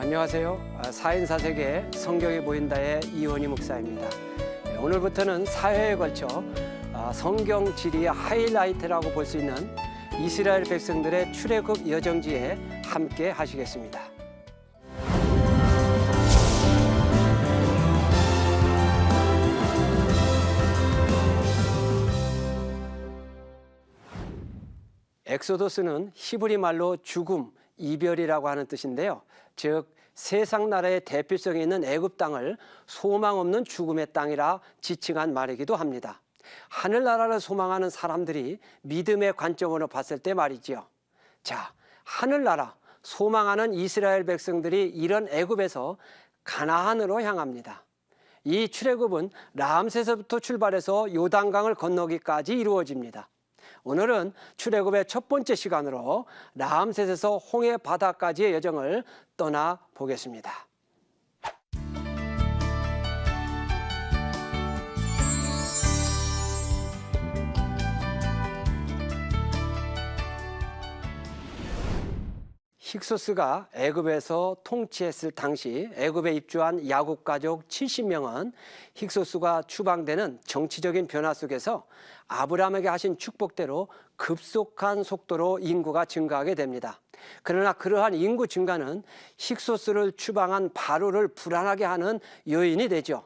안녕하세요. 4인 4세계 성경이 보인다의 이원희 목사입니다. 오늘부터는 4회에 걸쳐 성경 지리의 하이라이트라고 볼 수 있는 이스라엘 백성들의 출애굽 여정지에 함께 하시겠습니다. 엑소도스는 히브리 말로 죽음, 이별이라고 하는 뜻인데요. 즉 세상 나라의 대표성이 있는 애굽 땅을 소망 없는 죽음의 땅이라 지칭한 말이기도 합니다. 하늘나라를 소망하는 사람들이 믿음의 관점으로 봤을 때 말이지요. 자, 하늘나라 소망하는 이스라엘 백성들이 이런 애굽에서 가나안으로 향합니다. 이 출애굽은 람세서부터 출발해서 요단강을 건너기까지 이루어집니다. 오늘은 출애굽의 첫 번째 시간으로 람셋에서 홍해 바다까지의 여정을 떠나 보겠습니다. 힉소스가 애굽에서 통치했을 당시 애굽에 입주한 야곱 가족 70명은 힉소스가 추방되는 정치적인 변화 속에서 아브라함에게 하신 축복대로 급속한 속도로 인구가 증가하게 됩니다. 그러나 그러한 인구 증가는 힉소스를 추방한 바로를 불안하게 하는 요인이 되죠.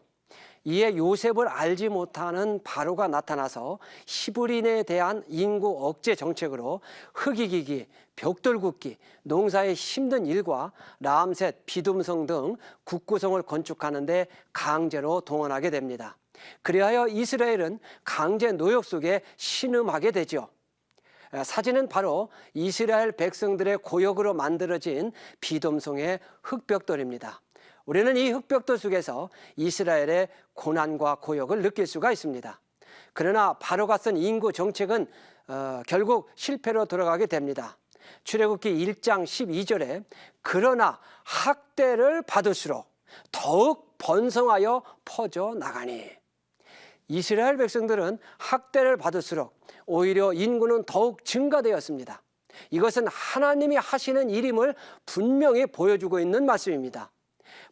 이에 요셉을 알지 못하는 바로가 나타나서 히브리인에 대한 인구 억제 정책으로 흑이기기, 벽돌 굽기, 농사의 힘든 일과 람셋, 비둠성 등 국구성을 건축하는 데 강제로 동원하게 됩니다. 그리하여 이스라엘은 강제 노역 속에 신음하게 되죠. 사진은 바로 이스라엘 백성들의 고역으로 만들어진 비돔성의 흙벽돌입니다. 우리는 이 흙벽돌 속에서 이스라엘의 고난과 고역을 느낄 수가 있습니다. 그러나 바로가 쓴 인구 정책은 결국 실패로 돌아가게 됩니다. 출애굽기 1장 12절에 그러나 학대를 받을수록 더욱 번성하여 퍼져나가니, 이스라엘 백성들은 학대를 받을수록 오히려 인구는 더욱 증가되었습니다. 이것은 하나님이 하시는 일임을 분명히 보여주고 있는 말씀입니다.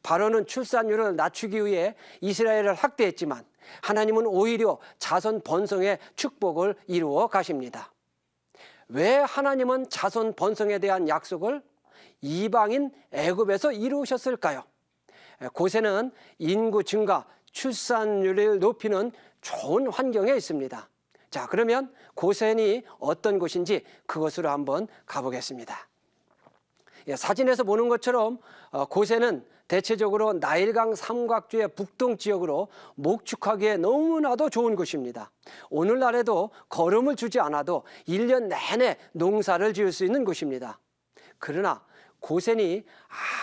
바로는 출산율을 낮추기 위해 이스라엘을 학대했지만 하나님은 오히려 자손 번성의 축복을 이루어 가십니다. 왜 하나님은 자손 번성에 대한 약속을 이방인 애굽에서 이루셨을까요? 고센은 인구 증가, 출산율을 높이는 좋은 환경에 있습니다. 자, 그러면 고센이 어떤 곳인지 그곳으로 한번 가보겠습니다. 사진에서 보는 것처럼 고센은 대체적으로 나일강 삼각주의 북동 지역으로 목축하기에 너무나도 좋은 곳입니다. 오늘날에도 거름을 주지 않아도 1년 내내 농사를 지을 수 있는 곳입니다. 그러나 고센이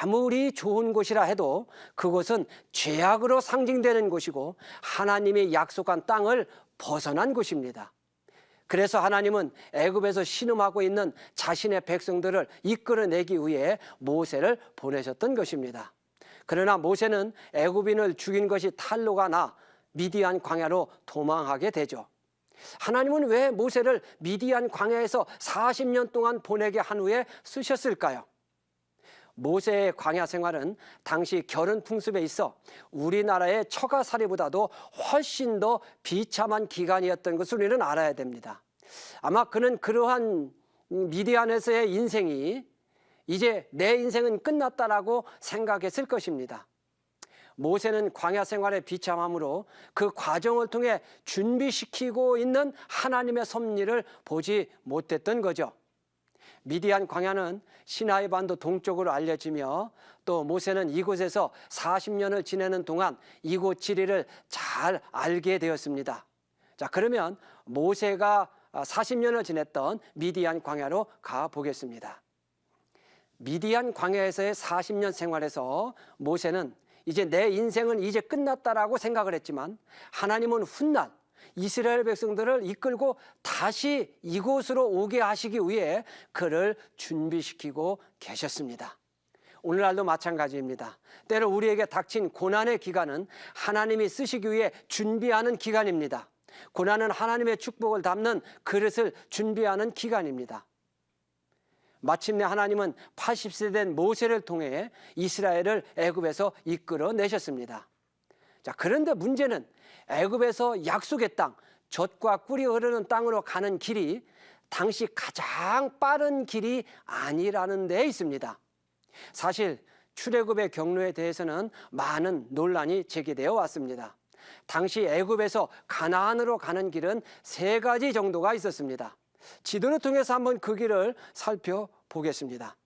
아무리 좋은 곳이라 해도 그곳은 죄악으로 상징되는 곳이고 하나님이 약속한 땅을 벗어난 곳입니다. 그래서 하나님은 애굽에서 신음하고 있는 자신의 백성들을 이끌어내기 위해 모세를 보내셨던 것입니다. 그러나 모세는 애굽인을 죽인 것이 탄로가 나 미디안 광야로 도망하게 되죠. 하나님은 왜 모세를 미디안 광야에서 40년 동안 보내게 한 후에 쓰셨을까요? 모세의 광야 생활은 당시 결혼 풍습에 있어 우리나라의 처가살이보다도 훨씬 더 비참한 기간이었던 것을 우리는 알아야 됩니다. 아마 그는 그러한 미디안에서의 인생이 이제 내 인생은 끝났다라고 생각했을 것입니다. 모세는 광야 생활의 비참함으로 그 과정을 통해 준비시키고 있는 하나님의 섭리를 보지 못했던 거죠. 미디안 광야는 시나이 반도 동쪽으로 알려지며 또 모세는 이곳에서 40년을 지내는 동안 이곳 지리를 잘 알게 되었습니다. 자, 그러면 모세가 40년을 지냈던 미디안 광야로 가보겠습니다. 미디안 광야에서의 40년 생활에서 모세는 이제 내 인생은 이제 끝났다라고 생각을 했지만 하나님은 훗날 이스라엘 백성들을 이끌고 다시 이곳으로 오게 하시기 위해 그를 준비시키고 계셨습니다. 오늘날도 마찬가지입니다. 때로 우리에게 닥친 고난의 기간은 하나님이 쓰시기 위해 준비하는 기간입니다. 고난은 하나님의 축복을 담는 그릇을 준비하는 기간입니다. 마침내 하나님은 80세 된 모세를 통해 이스라엘을 애굽에서 이끌어내셨습니다. 자, 그런데 문제는 애굽에서 약속의 땅, 젖과 꿀이 흐르는 땅으로 가는 길이 당시 가장 빠른 길이 아니라는 데 있습니다. 사실 출애굽의 경로에 대해서는 많은 논란이 제기되어 왔습니다. 당시 애굽에서 가나안으로 가는 길은 3가지 정도가 있었습니다. 지도를 통해서 한번 그 길을 살펴보겠습니다.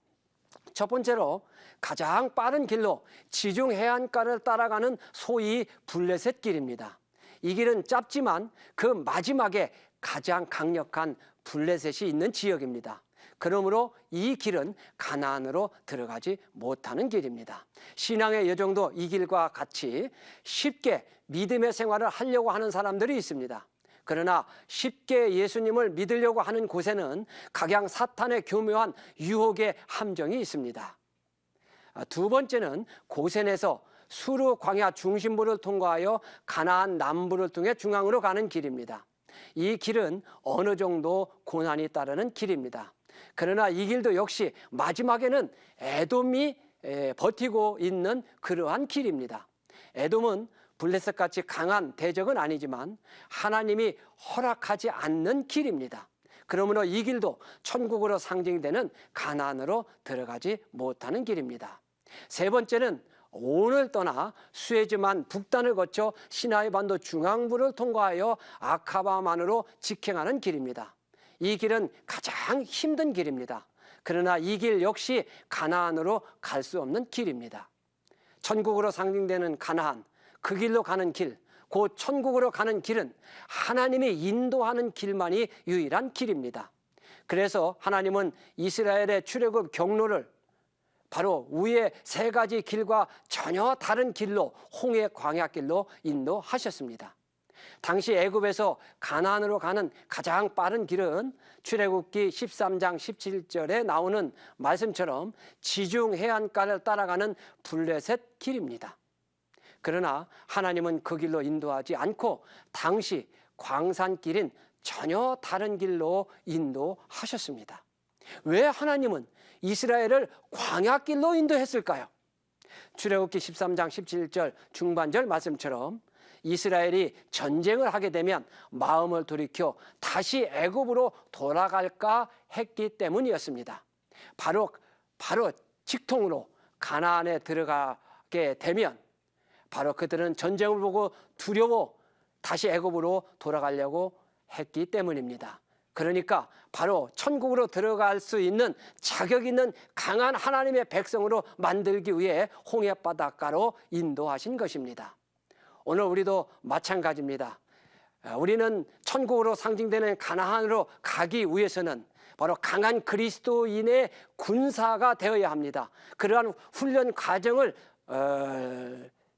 첫 번째로 가장 빠른 길로 지중 해안가를 따라가는 소위 블레셋 길입니다. 이 길은 짧지만 그 마지막에 가장 강력한 블레셋이 있는 지역입니다. 그러므로 이 길은 가나안으로 들어가지 못하는 길입니다. 신앙의 여정도 이 길과 같이 쉽게 믿음의 생활을 하려고 하는 사람들이 있습니다. 그러나 쉽게 예수님을 믿으려고 하는 곳에는 각양 사탄의 교묘한 유혹의 함정이 있습니다. 두 번째는 고센에서 수르 광야 중심부를 통과하여 가나안 남부를 통해 중앙으로 가는 길입니다. 이 길은 어느 정도 고난이 따르는 길입니다. 그러나 이 길도 역시 마지막에는 에돔이 버티고 있는 그러한 길입니다. 에돔은 블레셋같이 강한 대적은 아니지만 하나님이 허락하지 않는 길입니다. 그러므로 이 길도 천국으로 상징되는 가나안으로 들어가지 못하는 길입니다. 세 번째는 온을 떠나 수에즈만 북단을 거쳐 시나이 반도 중앙부를 통과하여 아카바만으로 직행하는 길입니다. 이 길은 가장 힘든 길입니다. 그러나 이 길 역시 가나안으로 갈 수 없는 길입니다. 천국으로 상징되는 가나안, 그 길로 가는 길, 곧 천국으로 가는 길은 하나님이 인도하는 길만이 유일한 길입니다. 그래서 하나님은 이스라엘의 출애굽 경로를 바로 위의 3가지 길과 전혀 다른 길로 홍해 광야길로 인도하셨습니다. 당시 애굽에서 가나안으로 가는 가장 빠른 길은 출애굽기 13장 17절에 나오는 말씀처럼 지중 해안가를 따라가는 블레셋 길입니다. 그러나 하나님은 그 길로 인도하지 않고 당시 광산길인 전혀 다른 길로 인도하셨습니다. 왜 하나님은 이스라엘을 광야길로 인도했을까요? 출애굽기 13장 17절 중반절 말씀처럼 이스라엘이 전쟁을 하게 되면 마음을 돌이켜 다시 애굽으로 돌아갈까 했기 때문이었습니다. 바로 직통으로 가나안에 들어가게 되면 바로 그들은 전쟁을 보고 두려워 다시 애굽으로 돌아가려고 했기 때문입니다. 그러니까 바로 천국으로 들어갈 수 있는 자격 있는 강한 하나님의 백성으로 만들기 위해 홍해 바닷가로 인도하신 것입니다. 오늘 우리도 마찬가지입니다. 우리는 천국으로 상징되는 가나안으로 가기 위해서는 바로 강한 그리스도인의 군사가 되어야 합니다. 그러한 훈련 과정을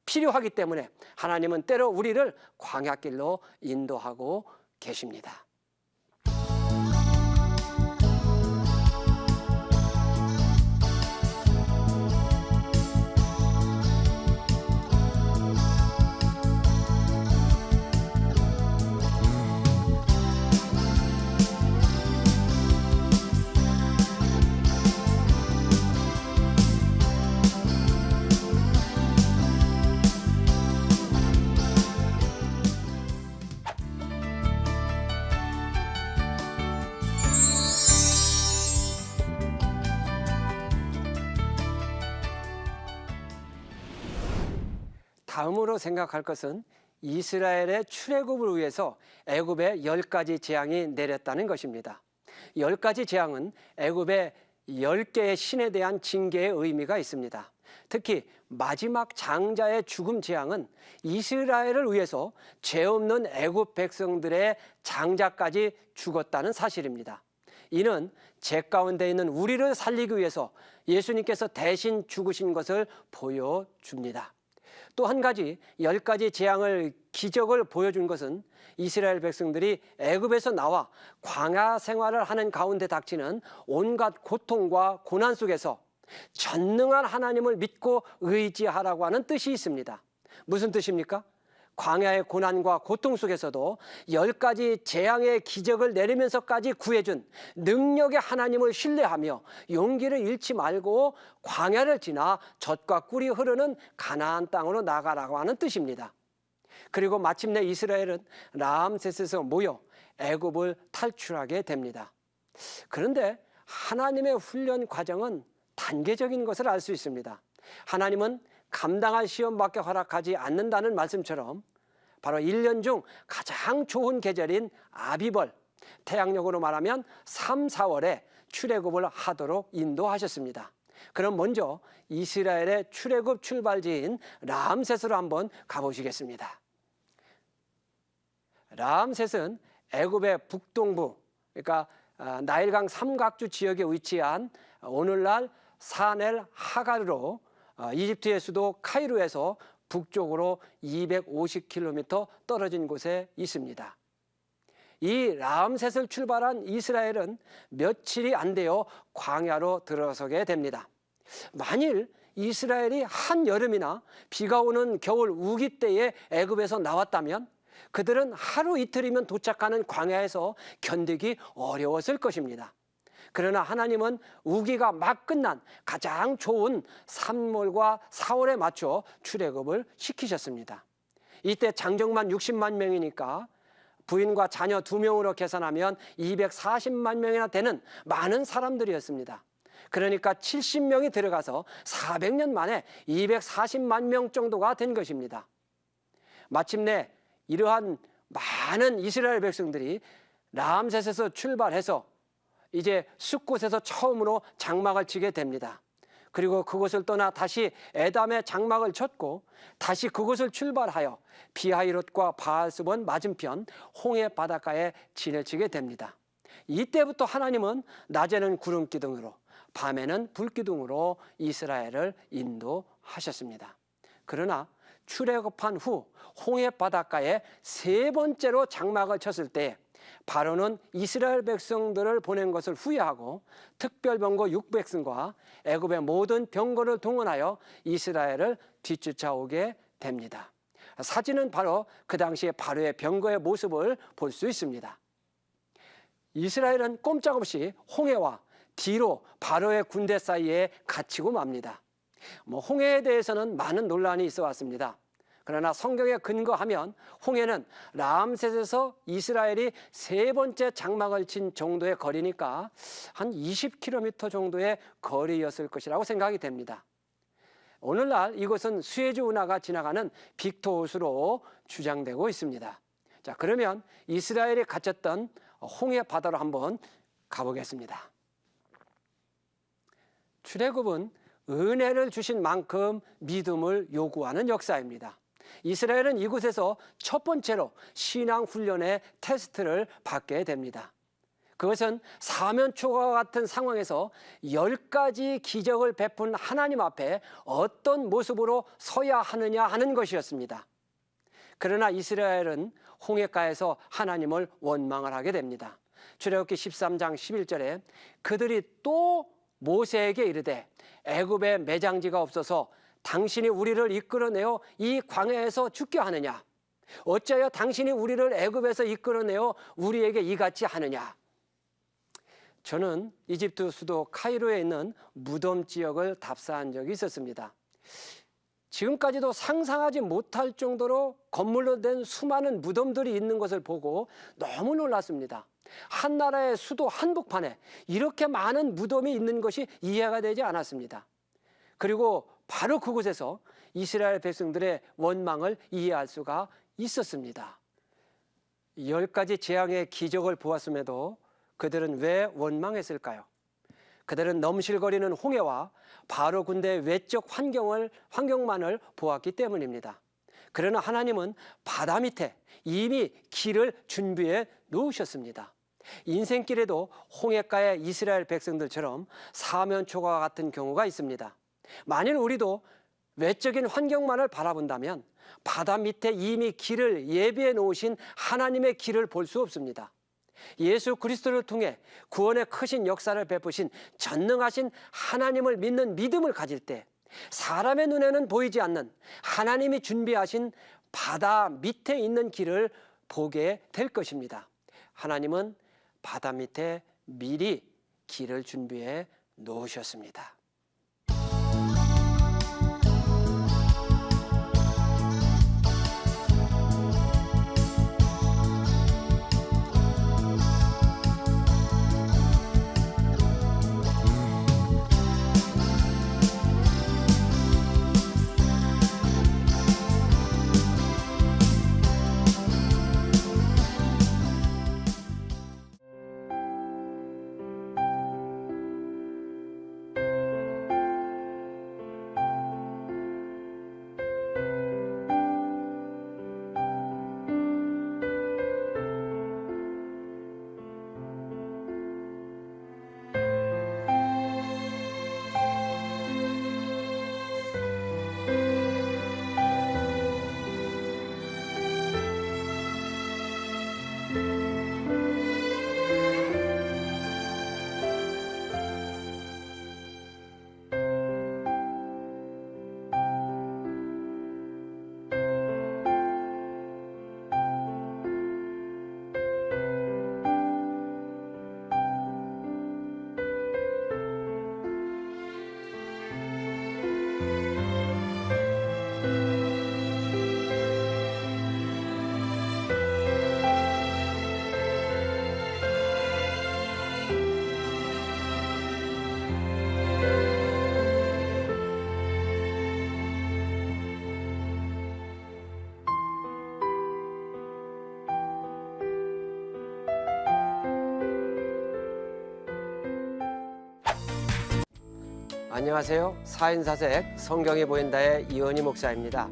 필요하기 때문에 하나님은 때로 우리를 광야길로 인도하고 계십니다. 다음으로 생각할 것은 이스라엘의 출애굽을 위해서 애굽에 10가지 재앙이 내렸다는 것입니다. 10가지 재앙은 애굽의 10개의 신에 대한 징계의 의미가 있습니다. 특히 마지막 장자의 죽음 재앙은 이스라엘을 위해서 죄 없는 애굽 백성들의 장자까지 죽었다는 사실입니다. 이는 죄 가운데 있는 우리를 살리기 위해서 예수님께서 대신 죽으신 것을 보여줍니다. 또 한 가지 10가지 재앙을 기적을 보여준 것은 이스라엘 백성들이 애굽에서 나와 광야 생활을 하는 가운데 닥치는 온갖 고통과 고난 속에서 전능한 하나님을 믿고 의지하라고 하는 뜻이 있습니다. 무슨 뜻입니까? 광야의 고난과 고통 속에서도 10가지 재앙의 기적을 내리면서까지 구해준 능력의 하나님을 신뢰하며 용기를 잃지 말고 광야를 지나 젖과 꿀이 흐르는 가나안 땅으로 나가라고 하는 뜻입니다. 그리고 마침내 이스라엘은 라암셋에서 모여 애굽을 탈출하게 됩니다. 그런데 하나님의 훈련 과정은 단계적인 것을 알 수 있습니다. 하나님은 감당할 시험밖에 허락하지 않는다는 말씀처럼 바로 1년 중 가장 좋은 계절인 아비벌, 태양력으로 말하면 3, 4월에 출애굽을 하도록 인도하셨습니다. 그럼 먼저 이스라엘의 출애굽 출발지인 라암셋으로 한번 가보시겠습니다. 라암셋은 애굽의 북동부, 그러니까 나일강 삼각주 지역에 위치한 오늘날 산엘 하가르로 이집트의 수도 카이로에서 북쪽으로 250km 떨어진 곳에 있습니다. 이 라암셋을 출발한 이스라엘은 며칠이 안 되어 광야로 들어서게 됩니다. 만일 이스라엘이 한여름이나 비가 오는 겨울 우기 때에 애굽에서 나왔다면 그들은 하루 이틀이면 도착하는 광야에서 견디기 어려웠을 것입니다. 그러나 하나님은 우기가 막 끝난 가장 좋은 3월과 4월에 맞춰 출애굽을 시키셨습니다. 이때 장정만 60만 명이니까 부인과 자녀 2명으로 계산하면 240만 명이나 되는 많은 사람들이었습니다. 그러니까 70명이 들어가서 400년 만에 240만 명 정도가 된 것입니다. 마침내 이러한 많은 이스라엘 백성들이 라암셋에서 출발해서 이제 숲곳에서 처음으로 장막을 치게 됩니다. 그리고 그곳을 떠나 다시 에담에 장막을 쳤고 다시 그곳을 출발하여 비하이롯과 바알스본 맞은편 홍해 바닷가에 진을 치게 됩니다. 이때부터 하나님은 낮에는 구름 기둥으로 밤에는 불 기둥으로 이스라엘을 인도하셨습니다. 그러나 출애굽한 후 홍해 바닷가에 3번째로 장막을 쳤을 때 바로는 이스라엘 백성들을 보낸 것을 후회하고 특별병거 600승과 애굽의 모든 병거를 동원하여 이스라엘을 뒤쫓아오게 됩니다. 사진은 바로 그 당시에 바로의 병거의 모습을 볼 수 있습니다. 이스라엘은 꼼짝없이 홍해와 뒤로 바로의 군대 사이에 갇히고 맙니다. 홍해에 대해서는 많은 논란이 있어 왔습니다. 그러나 성경에 근거하면 홍해는 라암셋에서 이스라엘이 3번째 장막을 친 정도의 거리니까 한 20km 정도의 거리였을 것이라고 생각이 됩니다. 오늘날 이곳은 수에즈 운하가 지나가는 빅토호수로 주장되고 있습니다. 자, 그러면 이스라엘이 갇혔던 홍해 바다로 한번 가보겠습니다. 출애굽은 은혜를 주신 만큼 믿음을 요구하는 역사입니다. 이스라엘은 이곳에서 첫 번째로 신앙 훈련의 테스트를 받게 됩니다. 그것은 사면초가와 같은 상황에서 10가지 기적을 베푼 하나님 앞에 어떤 모습으로 서야 하느냐 하는 것이었습니다. 그러나 이스라엘은 홍해가에서 하나님을 원망을 하게 됩니다. 출애굽기 13장 11절에 그들이 또 모세에게 이르되 애굽에 매장지가 없어서 당신이 우리를 이끌어내어 이 광야에서 죽게 하느냐? 어찌하여 당신이 우리를 애굽에서 이끌어내어 우리에게 이같이 하느냐? 저는 이집트 수도 카이로에 있는 무덤 지역을 답사한 적이 있었습니다. 지금까지도 상상하지 못할 정도로 건물로 된 수많은 무덤들이 있는 것을 보고 너무 놀랐습니다. 한 나라의 수도 한복판에 이렇게 많은 무덤이 있는 것이 이해가 되지 않았습니다. 그리고 바로 그곳에서 이스라엘 백성들의 원망을 이해할 수가 있었습니다. 10가지 재앙의 기적을 보았음에도 그들은 왜 원망했을까요? 그들은 넘실거리는 홍해와 바로 군대의 외적 환경만을 보았기 때문입니다. 그러나 하나님은 바다 밑에 이미 길을 준비해 놓으셨습니다. 인생길에도 홍해가의 이스라엘 백성들처럼 사면초가와 같은 경우가 있습니다. 만일 우리도 외적인 환경만을 바라본다면 바다 밑에 이미 길을 예비해 놓으신 하나님의 길을 볼 수 없습니다. 예수 그리스도를 통해 구원의 크신 역사를 베푸신 전능하신 하나님을 믿는 믿음을 가질 때 사람의 눈에는 보이지 않는 하나님이 준비하신 바다 밑에 있는 길을 보게 될 것입니다. 하나님은 바다 밑에 미리 길을 준비해 놓으셨습니다. 안녕하세요. 4인사색 성경이 보인다의 이원희 목사입니다.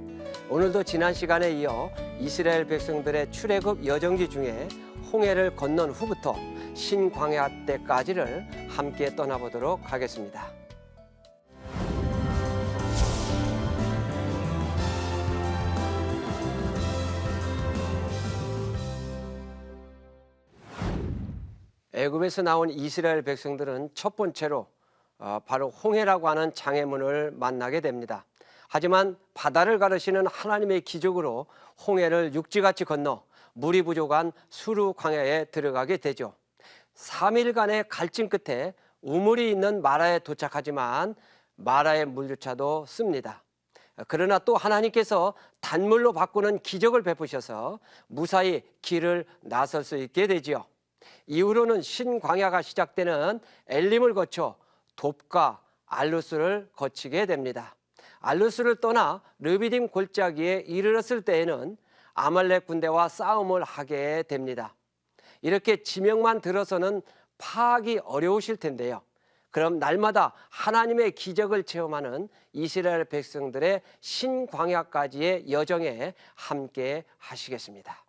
오늘도 지난 시간에 이어 이스라엘 백성들의 출애굽 여정지 중에 홍해를 건넌 후부터 신광야 때까지를 함께 떠나보도록 하겠습니다. 애굽에서 나온 이스라엘 백성들은 첫 번째로 바로 홍해라고 하는 장애물을 만나게 됩니다. 하지만 바다를 가르시는 하나님의 기적으로 홍해를 육지같이 건너 물이 부족한 수르 광야에 들어가게 되죠. 3일간의 갈증 끝에 우물이 있는 마라에 도착하지만 마라의 물조차도 씁니다. 그러나 또 하나님께서 단물로 바꾸는 기적을 베푸셔서 무사히 길을 나설 수 있게 되지요. 이후로는 신광야가 시작되는 엘림을 거쳐 돕과 알루스를 거치게 됩니다. 알루스를 떠나 르비딤 골짜기에 이르렀을 때에는 아말렉 군대와 싸움을 하게 됩니다. 이렇게 지명만 들어서는 파악이 어려우실 텐데요. 그럼 날마다 하나님의 기적을 체험하는 이스라엘 백성들의 신광야까지의 여정에 함께 하시겠습니다.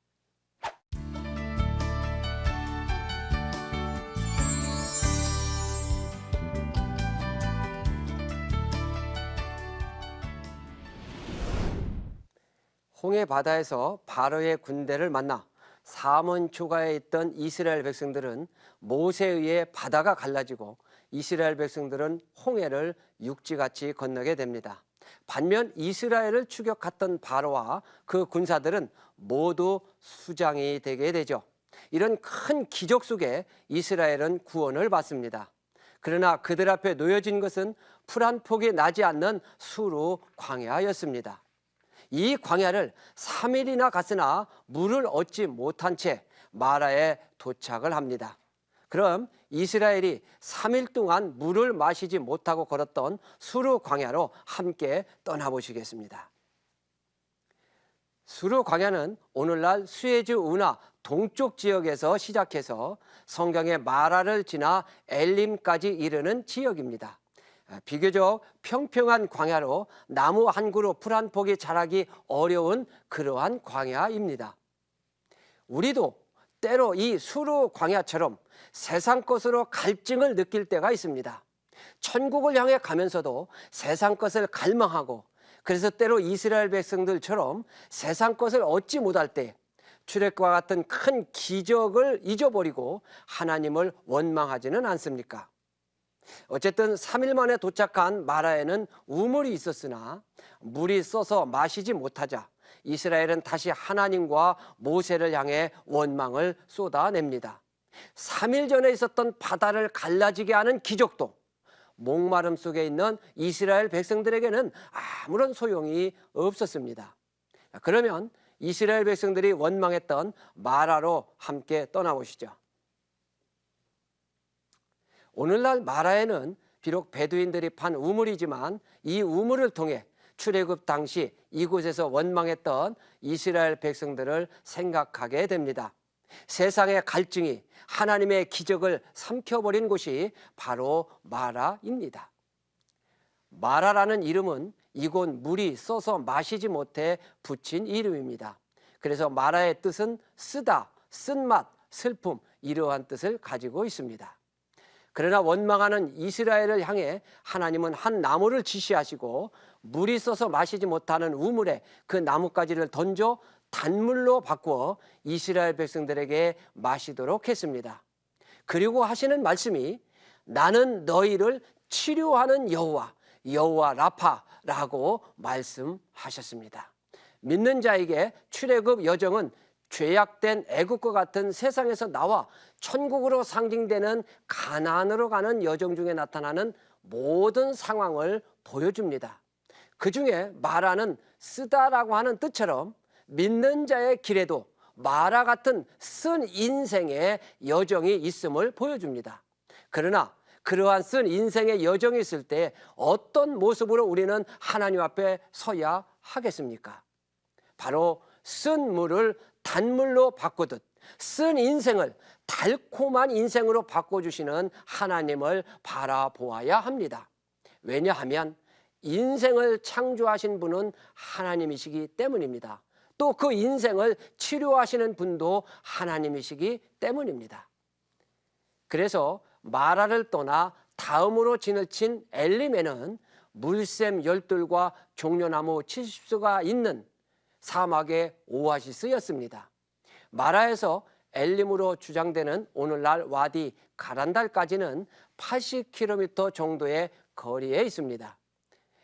홍해 바다에서 바로의 군대를 만나 사몬 초가에 있던 이스라엘 백성들은 모세에 의해 바다가 갈라지고 이스라엘 백성들은 홍해를 육지같이 건너게 됩니다. 반면 이스라엘을 추격했던 바로와 그 군사들은 모두 수장이 되게 되죠. 이런 큰 기적 속에 이스라엘은 구원을 받습니다. 그러나 그들 앞에 놓여진 것은 풀 한 폭이 나지 않는 수르 광야였습니다. 이 광야를 3일이나 갔으나 물을 얻지 못한 채 마라에 도착을 합니다. 그럼 이스라엘이 3일 동안 물을 마시지 못하고 걸었던 수르 광야로 함께 떠나보시겠습니다. 수르 광야는 오늘날 수에즈 운하 동쪽 지역에서 시작해서 성경의 마라를 지나 엘림까지 이르는 지역입니다. 비교적 평평한 광야로 나무 한 그루 풀 한 폭이 자라기 어려운 그러한 광야입니다. 우리도 때로 이 수르 광야처럼 세상 것으로 갈증을 느낄 때가 있습니다. 천국을 향해 가면서도 세상 것을 갈망하고, 그래서 때로 이스라엘 백성들처럼 세상 것을 얻지 못할 때 출애굽과 같은 큰 기적을 잊어버리고 하나님을 원망하지는 않습니까? 어쨌든 3일 만에 도착한 마라에는 우물이 있었으나 물이 써서 마시지 못하자 이스라엘은 다시 하나님과 모세를 향해 원망을 쏟아냅니다. 3일 전에 있었던 바다를 갈라지게 하는 기적도 목마름 속에 있는 이스라엘 백성들에게는 아무런 소용이 없었습니다. 그러면 이스라엘 백성들이 원망했던 마라로 함께 떠나보시죠. 오늘날 마라에는 비록 베두인들이 판 우물이지만 이 우물을 통해 출애굽 당시 이곳에서 원망했던 이스라엘 백성들을 생각하게 됩니다. 세상의 갈증이 하나님의 기적을 삼켜버린 곳이 바로 마라입니다. 마라라는 이름은 이곳 물이 써서 마시지 못해 붙인 이름입니다. 그래서 마라의 뜻은 쓰다, 쓴맛, 슬픔 이러한 뜻을 가지고 있습니다. 그러나 원망하는 이스라엘을 향해 하나님은 한 나무를 지시하시고 물이 써서 마시지 못하는 우물에 그 나뭇가지를 던져 단물로 바꾸어 이스라엘 백성들에게 마시도록 했습니다. 그리고 하시는 말씀이 나는 너희를 치료하는 여호와 라파라고 말씀하셨습니다. 믿는 자에게 출애굽 여정은 죄악된 애국과 같은 세상에서 나와 천국으로 상징되는 가나안으로 가는 여정 중에 나타나는 모든 상황을 보여줍니다. 그 중에 마라는 쓰다라고 하는 뜻처럼 믿는 자의 길에도 마라 같은 쓴 인생의 여정이 있음을 보여줍니다. 그러나 그러한 쓴 인생의 여정이 있을 때 어떤 모습으로 우리는 하나님 앞에 서야 하겠습니까? 바로 쓴 물을 단물로 바꾸듯 쓴 인생을 달콤한 인생으로 바꿔주시는 하나님을 바라보아야 합니다. 왜냐하면 인생을 창조하신 분은 하나님이시기 때문입니다. 또 그 인생을 치료하시는 분도 하나님이시기 때문입니다. 그래서 마라를 떠나 다음으로 진을 친 엘림에는 물샘 열둘과 종려나무 70수가 있는 사막의 오아시스였습니다. 마라에서 엘림으로 주장되는 오늘날 와디 가란달까지는 80km 정도의 거리에 있습니다.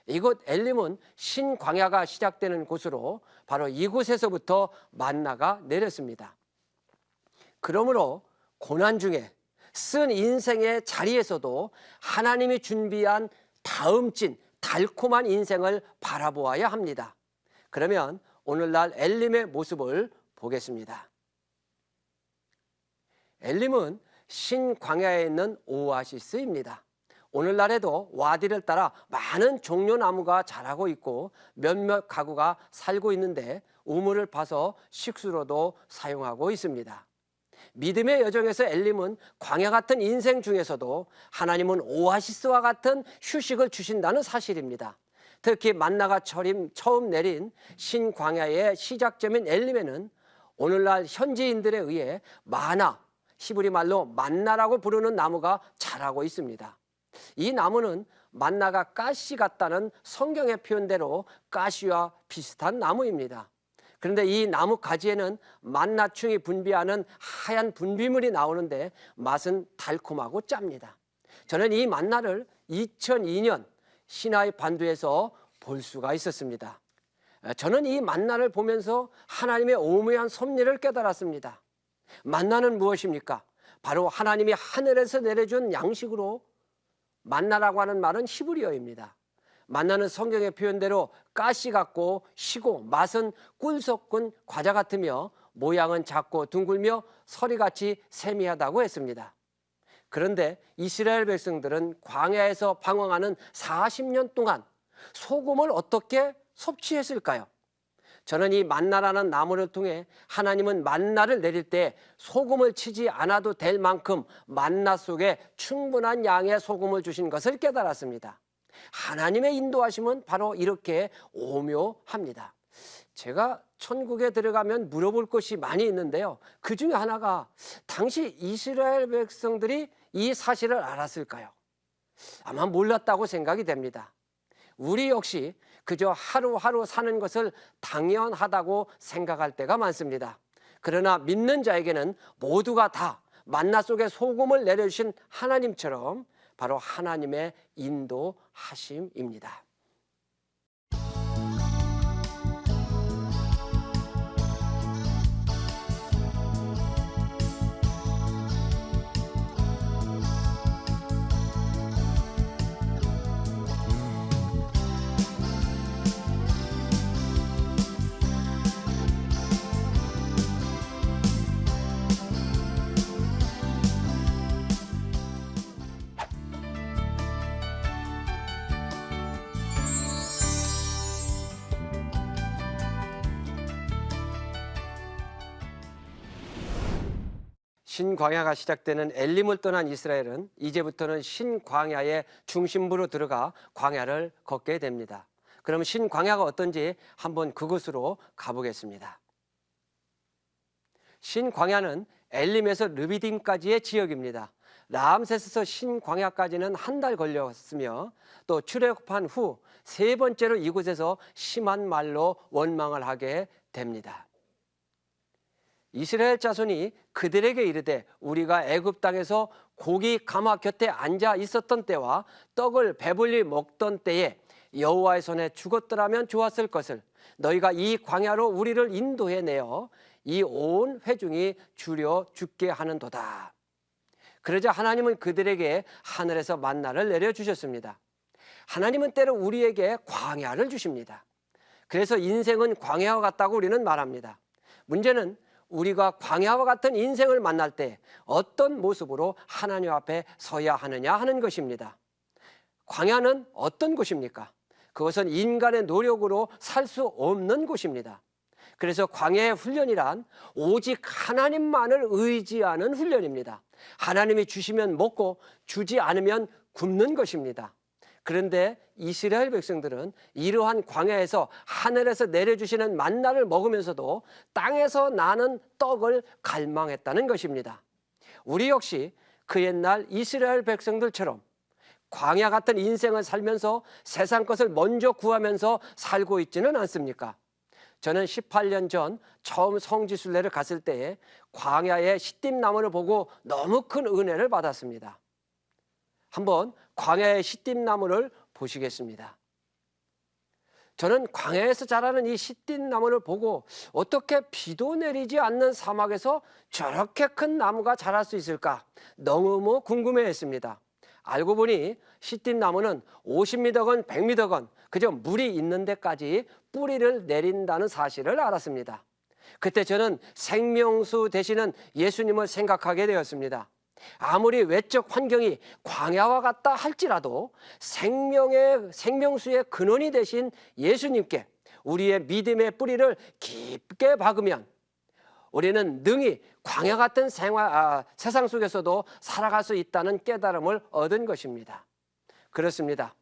이곳 엘림은 신광야가 시작되는 곳으로 바로 이곳에서부터 만나가 내렸습니다. 그러므로 고난 중에 쓴 인생의 자리에서도 하나님이 준비한 다음 찐 달콤한 인생을 바라보아야 합니다. 그러면 오늘날 엘림의 모습을 보겠습니다. 엘림은 신광야에 있는 오아시스입니다. 오늘날에도 와디를 따라 많은 종려나무가 자라고 있고 몇몇 가구가 살고 있는데 우물을 파서 식수로도 사용하고 있습니다. 믿음의 여정에서 엘림은 광야 같은 인생 중에서도 하나님은 오아시스와 같은 휴식을 주신다는 사실입니다. 특히 만나가 처음 내린 신광야의 시작점인 엘림에는 오늘날 현지인들에 의해 마나, 히브리 말로 만나라고 부르는 나무가 자라고 있습니다. 이 나무는 만나가 가시 같다는 성경의 표현대로 가시와 비슷한 나무입니다. 그런데 이 나무 가지에는 만나충이 분비하는 하얀 분비물이 나오는데 맛은 달콤하고 짭니다. 저는 이 만나를 2002년 시나이 반도에서 볼 수가 있었습니다. 저는 이 만나를 보면서 하나님의 오묘한 섭리를 깨달았습니다. 만나는 무엇입니까? 바로 하나님이 하늘에서 내려준 양식으로 만나라고 하는 말은 히브리어입니다. 만나는 성경의 표현대로 가시 같고 시고 맛은 꿀 섞은 과자 같으며 모양은 작고 둥글며 서리같이 세미하다고 했습니다. 그런데 이스라엘 백성들은 광야에서 방황하는 40년 동안 소금을 어떻게 섭취했을까요? 저는 이 만나라는 나무를 통해 하나님은 만나를 내릴 때 소금을 치지 않아도 될 만큼 만나 속에 충분한 양의 소금을 주신 것을 깨달았습니다. 하나님의 인도하심은 바로 이렇게 오묘합니다. 제가 천국에 들어가면 물어볼 것이 많이 있는데요. 그 중에 하나가 당시 이스라엘 백성들이 이 사실을 알았을까요? 아마 몰랐다고 생각이 됩니다. 우리 역시 그저 하루하루 사는 것을 당연하다고 생각할 때가 많습니다. 그러나 믿는 자에게는 모두가 다 만나 속에 소금을 내려주신 하나님처럼 바로 하나님의 인도하심입니다. 신광야가 시작되는 엘림을 떠난 이스라엘은 이제부터는 신광야의 중심부로 들어가 광야를 걷게 됩니다. 그러면 신광야가 어떤지 한번 그곳으로 가보겠습니다. 신광야는 엘림에서 르비딤까지의 지역입니다. 라암세스에서 신광야까지는 한 달 걸렸으며 또 출애굽한 후 세 번째로 이곳에서 심한 말로 원망을 하게 됩니다. 이스라엘 자손이 그들에게 이르되 우리가 애굽 땅에서 고기 가마 곁에 앉아 있었던 때와 떡을 배불리 먹던 때에 여호와의 손에 죽었더라면 좋았을 것을 너희가 이 광야로 우리를 인도해 내어 이 온 회중이 주려 죽게 하는도다. 그러자 하나님은 그들에게 하늘에서 만나를 내려주셨습니다. 하나님은 때로 우리에게 광야를 주십니다. 그래서 인생은 광야와 같다고 우리는 말합니다. 문제는 우리가 광야와 같은 인생을 만날 때 어떤 모습으로 하나님 앞에 서야 하느냐 하는 것입니다. 광야는 어떤 곳입니까? 그것은 인간의 노력으로 살 수 없는 곳입니다. 그래서 광야의 훈련이란 오직 하나님만을 의지하는 훈련입니다. 하나님이 주시면 먹고 주지 않으면 굶는 것입니다. 그런데 이스라엘 백성들은 이러한 광야에서 하늘에서 내려주시는 만나를 먹으면서도 땅에서 나는 떡을 갈망했다는 것입니다. 우리 역시 그 옛날 이스라엘 백성들처럼 광야 같은 인생을 살면서 세상 것을 먼저 구하면서 살고 있지는 않습니까? 저는 18년 전 처음 성지순례를 갔을 때에 광야의 시띠나무를 보고 너무 큰 은혜를 받았습니다. 한번 광야의 시띠나무를 보시겠습니다. 저는 광야에서 자라는 이 시띠나무를 보고 어떻게 비도 내리지 않는 사막에서 저렇게 큰 나무가 자랄 수 있을까 너무 궁금해했습니다. 알고 보니 시띠나무는 50m건 100m건 그저 물이 있는 데까지 뿌리를 내린다는 사실을 알았습니다. 그때 저는 생명수 되시는 예수님을 생각하게 되었습니다. 아무리 외적 환경이 광야와 같다 할지라도 생명수의 근원이 되신 예수님께 우리의 믿음의 뿌리를 깊게 박으면 우리는 능히 광야 같은 세상 속에서도 살아갈 수 있다는 깨달음을 얻은 것입니다. 그렇습니다.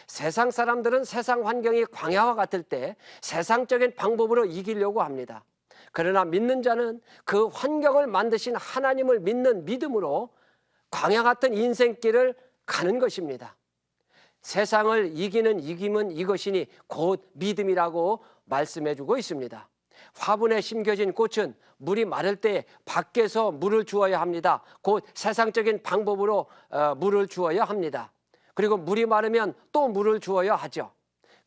세상 사람들은 세상 환경이 광야와 같을 때 세상적인 방법으로 이기려고 합니다. 그러나 믿는 자는 그 환경을 만드신 하나님을 믿는 믿음으로 광야 같은 인생길을 가는 것입니다. 세상을 이기는 이김은 이것이니 곧 믿음이라고 말씀해주고 있습니다. 화분에 심겨진 꽃은 물이 마를 때 밖에서 물을 주어야 합니다. 곧 세상적인 방법으로 물을 주어야 합니다. 그리고 물이 마르면 또 물을 주어야 하죠.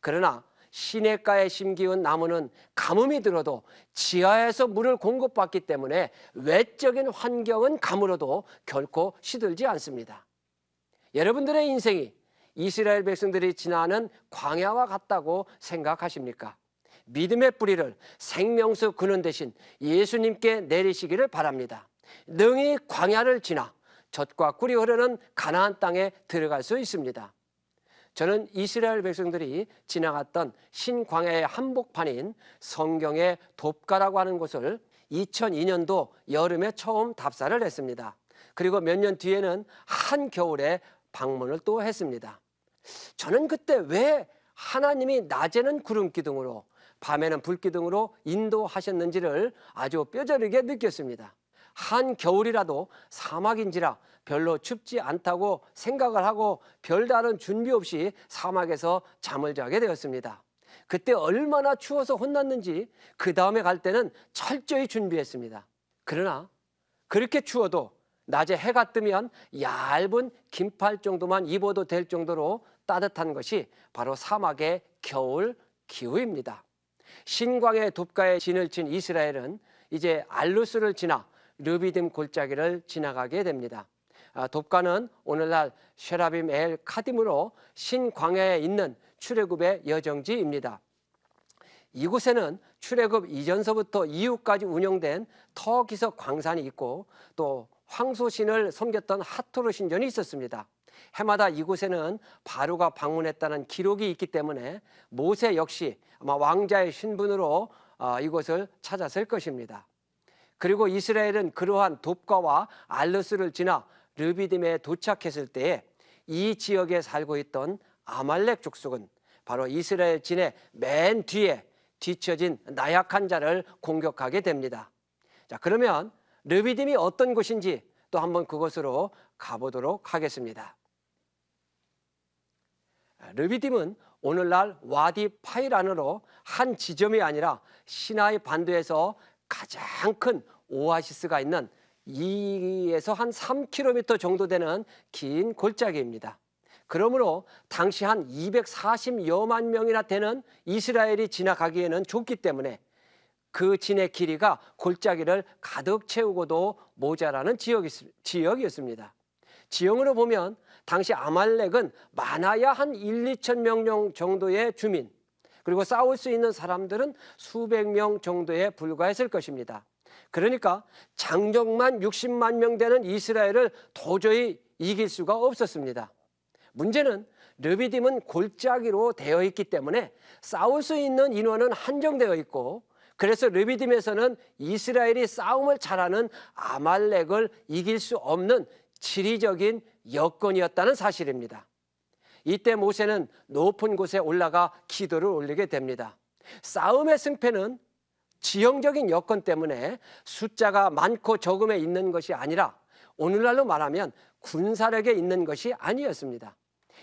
그러나 시냇가에 심기운 나무는 가뭄이 들어도 지하에서 물을 공급받기 때문에 외적인 환경은 가물어도 결코 시들지 않습니다. 여러분들의 인생이 이스라엘 백성들이 지나는 광야와 같다고 생각하십니까? 믿음의 뿌리를 생명수 근원 대신 예수님께 내리시기를 바랍니다. 능히 광야를 지나 젖과 꿀이 흐르는 가나안 땅에 들어갈 수 있습니다. 저는 이스라엘 백성들이 지나갔던 신광야의 한복판인 성경의 돕가라고 하는 곳을 2002년도 여름에 처음 답사를 했습니다. 그리고 몇 년 뒤에는 한겨울에 방문을 또 했습니다. 저는 그때 왜 하나님이 낮에는 구름 기둥으로 밤에는 불 기둥으로 인도하셨는지를 아주 뼈저리게 느꼈습니다. 한겨울이라도 사막인지라 별로 춥지 않다고 생각을 하고 별다른 준비 없이 사막에서 잠을 자게 되었습니다. 그때 얼마나 추워서 혼났는지 그 다음에 갈 때는 철저히 준비했습니다. 그러나 그렇게 추워도 낮에 해가 뜨면 얇은 긴팔 정도만 입어도 될 정도로 따뜻한 것이 바로 사막의 겨울 기후입니다. 신광야의 돕가에 진을 친 이스라엘은 이제 알루스를 지나 르비딤 골짜기를 지나가게 됩니다. 돕가는 오늘날 쉐라빔 엘 카딤으로 신광야에 있는 출애굽의 여정지입니다. 이곳에는 출애굽 이전서부터 이후까지 운영된 터기석 광산이 있고 또 황소신을 섬겼던 하토르 신전이 있었습니다. 해마다 이곳에는 바로가 방문했다는 기록이 있기 때문에 모세 역시 아마 왕자의 신분으로 이곳을 찾았을 것입니다. 그리고 이스라엘은 그러한 돕가와 알르스를 지나 르비딤에 도착했을 때에 이 지역에 살고 있던 아말렉 족속은 바로 이스라엘 진의 맨 뒤에 뒤처진 나약한 자를 공격하게 됩니다. 자, 그러면 르비딤이 어떤 곳인지 또 한번 그곳으로 가보도록 하겠습니다. 르비딤은 오늘날 와디 파이란으로 한 지점이 아니라 시나이 반도에서 가장 큰 오아시스가 있는 2에서 한 3km 정도 되는 긴 골짜기입니다. 그러므로 당시 한 240여만 명이나 되는 이스라엘이 지나가기에는 좁기 때문에 그 진의 길이가 골짜기를 가득 채우고도 모자라는 지역이었습니다. 지형으로 보면 당시 아말렉은 많아야 한 1, 2천 명 정도의 주민, 그리고 싸울 수 있는 사람들은 수백 명 정도에 불과했을 것입니다. 그러니까 장정만 60만 명 되는 이스라엘을 도저히 이길 수가 없었습니다. 문제는 르비딤은 골짜기로 되어 있기 때문에 싸울 수 있는 인원은 한정되어 있고, 그래서 르비딤에서는 이스라엘이 싸움을 잘하는 아말렉을 이길 수 없는 지리적인 여건이었다는 사실입니다. 이때 모세는 높은 곳에 올라가 기도를 올리게 됩니다. 싸움의 승패는 지형적인 여건 때문에 숫자가 많고 적음에 있는 것이 아니라 오늘날로 말하면 군사력에 있는 것이 아니었습니다.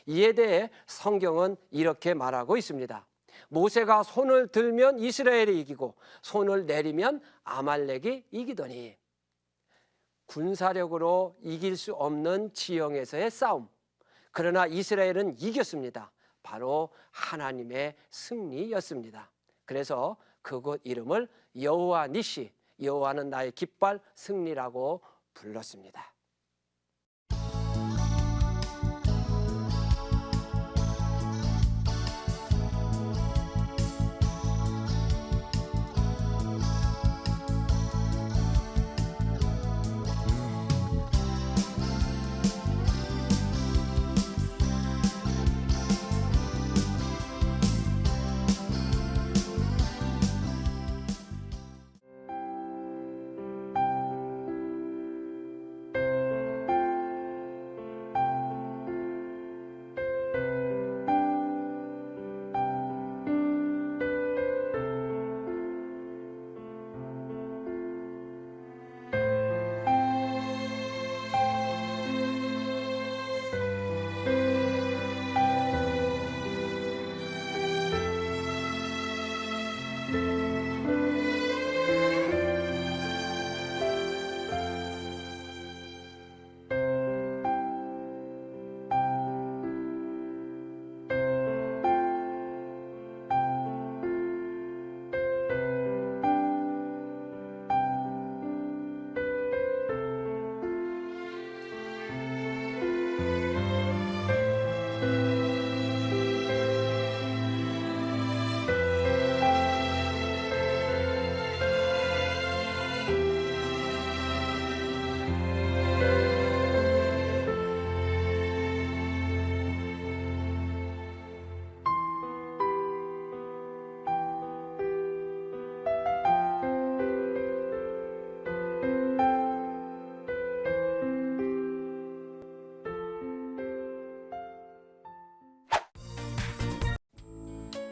이에 대해 성경은 이렇게 말하고 있습니다. 모세가 손을 들면 이스라엘이 이기고 손을 내리면 아말렉이 이기더니, 군사력으로 이길 수 없는 지형에서의 싸움. 그러나 이스라엘은 이겼습니다. 바로 하나님의 승리였습니다. 그래서 그곳 이름을 여호와 니시, 여호와는 나의 깃발, 승리라고 불렀습니다.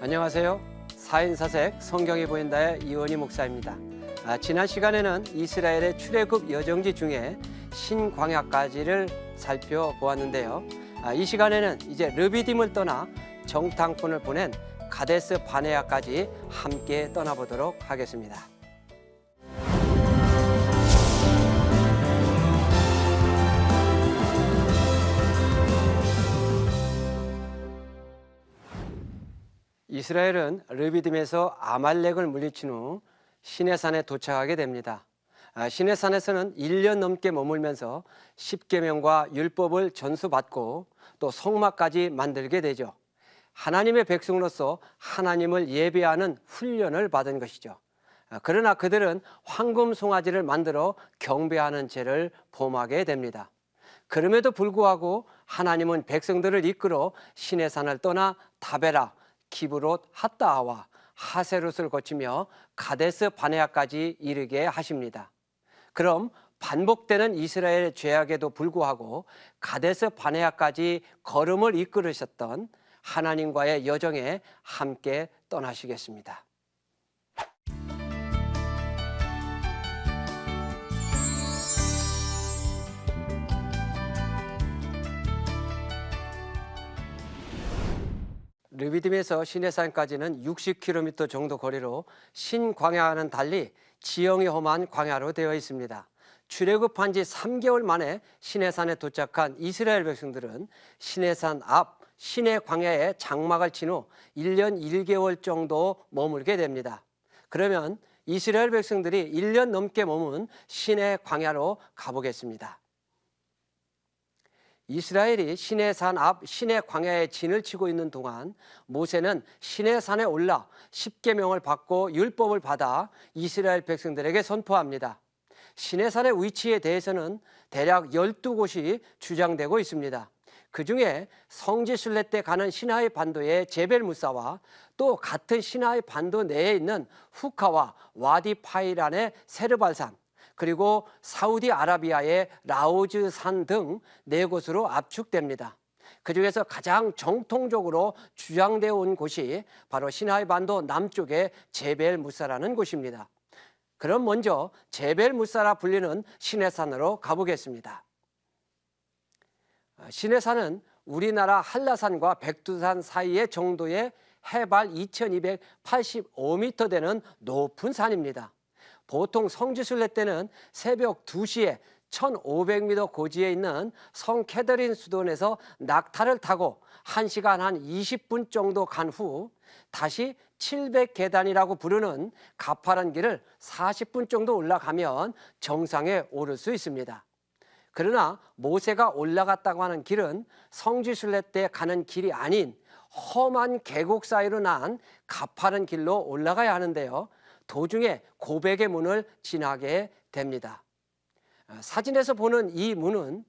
안녕하세요. 4인사색 성경이 보인다의 이원희 목사입니다. 지난 시간에는 이스라엘의 출애굽 여정지 중에 신광야까지를 살펴보았는데요. 이 시간에는 이제 르비딤을 떠나 정탐꾼을 보낸 가데스 바네아까지 함께 떠나보도록 하겠습니다. 이스라엘은 르비딤에서 아말렉을 물리친 후 시내산에 도착하게 됩니다. 시내산에서는 1년 넘게 머물면서 십계명과 율법을 전수받고 또 성막까지 만들게 되죠. 하나님의 백성으로서 하나님을 예배하는 훈련을 받은 것이죠. 그러나 그들은 황금 송아지를 만들어 경배하는 죄를 범하게 됩니다. 그럼에도 불구하고 하나님은 백성들을 이끌어 시내산을 떠나 다베라, 기브롯 핫다아와 하세롯을 거치며 가데스 바네아까지 이르게 하십니다. 그럼 반복되는 이스라엘의 죄악에도 불구하고 가데스 바네아까지 걸음을 이끌으셨던 하나님과의 여정에 함께 떠나시겠습니다. 르비딤에서 시내산까지는 60km 정도 거리로 신광야와는 달리 지형이 험한 광야로 되어 있습니다. 출애굽한 지 3개월 만에 시내산에 도착한 이스라엘 백성들은 시내산 앞 시내 광야에 장막을 친 후 1년 1개월 정도 머물게 됩니다. 그러면 이스라엘 백성들이 1년 넘게 머문 시내 광야로 가보겠습니다. 이스라엘이 시내산 앞 시내 광야에 진을 치고 있는 동안 모세는 시내산에 올라 십계명을 받고 율법을 받아 이스라엘 백성들에게 선포합니다. 시내산의 위치에 대해서는 대략 12곳이 주장되고 있습니다. 그 중에 성지순례 때 가는 시나이 반도의 제벨 무사와 또 같은 시나이 반도 내에 있는 후카와 와디 파이란의 세르발산, 그리고 사우디아라비아의 라우즈 산 등 4곳으로 압축됩니다. 그 중에서 가장 정통적으로 주장되어 온 곳이 바로 시나이 반도 남쪽의 제벨 무사라는 곳입니다. 그럼 먼저 제벨 무사라 불리는 시내산으로 가보겠습니다. 시내산은 우리나라 한라산과 백두산 사이의 정도의 해발 2285m 되는 높은 산입니다. 보통 성지순례 때는 새벽 2시에 1500m 고지에 있는 성 캐더린 수돈에서 낙타를 타고 1시간 한 20분 정도 간 후 다시 700계단이라고 부르는 가파른 길을 40분 정도 올라가면 정상에 오를 수 있습니다. 그러나 모세가 올라갔다고 하는 길은 성지순례 때 가는 길이 아닌 험한 계곡 사이로 난 가파른 길로 올라가야 하는데요. 도중에 고백의 문을 지나게 됩니다. 사진에서 보는 이 문은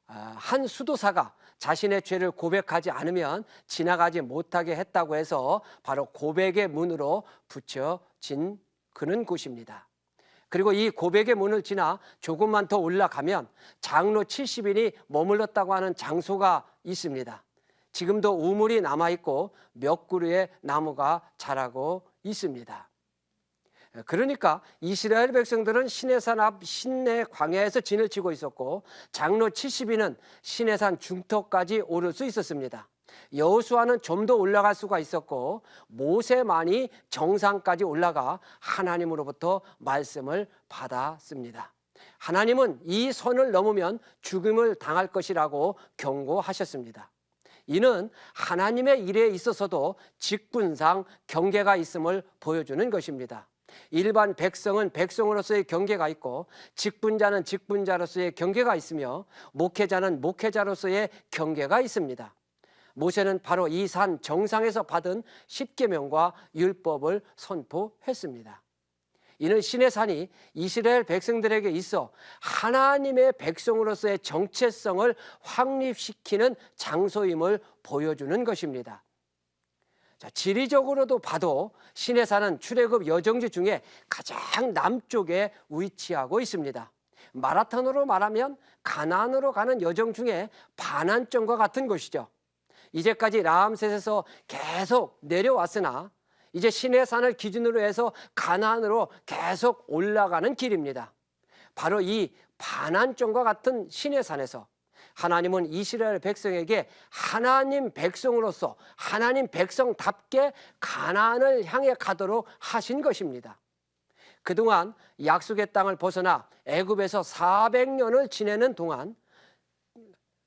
한 수도사가 자신의 죄를 고백하지 않으면 지나가지 못하게 했다고 해서 바로 고백의 문으로 붙여진 그런 곳입니다. 그리고 이 고백의 문을 지나 조금만 더 올라가면 장로 70인이 머물렀다고 하는 장소가 있습니다. 지금도 우물이 남아있고 몇 그루의 나무가 자라고 있습니다. 그러니까 이스라엘 백성들은 시내산 앞 시내 광야에서 진을 치고 있었고 장로 70인은 시내산 중턱까지 오를 수 있었습니다. 여호수아는 좀 더 올라갈 수가 있었고 모세만이 정상까지 올라가 하나님으로부터 말씀을 받았습니다. 하나님은 이 선을 넘으면 죽음을 당할 것이라고 경고하셨습니다. 이는 하나님의 일에 있어서도 직분상 경계가 있음을 보여주는 것입니다. 일반 백성은 백성으로서의 경계가 있고 직분자는 직분자로서의 경계가 있으며 목회자는 목회자로서의 경계가 있습니다. 모세는 바로 이 산 정상에서 받은 십계명과 율법을 선포했습니다. 이는 시내산이 이스라엘 백성들에게 있어 하나님의 백성으로서의 정체성을 확립시키는 장소임을 보여주는 것입니다. 자, 지리적으로도 봐도 시내산은 출애굽 여정지 중에 가장 남쪽에 위치하고 있습니다. 마라톤으로 말하면 가나안으로 가는 여정 중에 반환점과 같은 곳이죠. 이제까지 라암셋에서 계속 내려왔으나 이제 시내산을 기준으로 해서 가나안으로 계속 올라가는 길입니다. 바로 이 반환점과 같은 시내산에서 하나님은 이스라엘 백성에게 하나님 백성으로서 하나님 백성답게 가나안을 향해 가도록 하신 것입니다. 그동안 약속의 땅을 벗어나 애굽에서 400년을 지내는 동안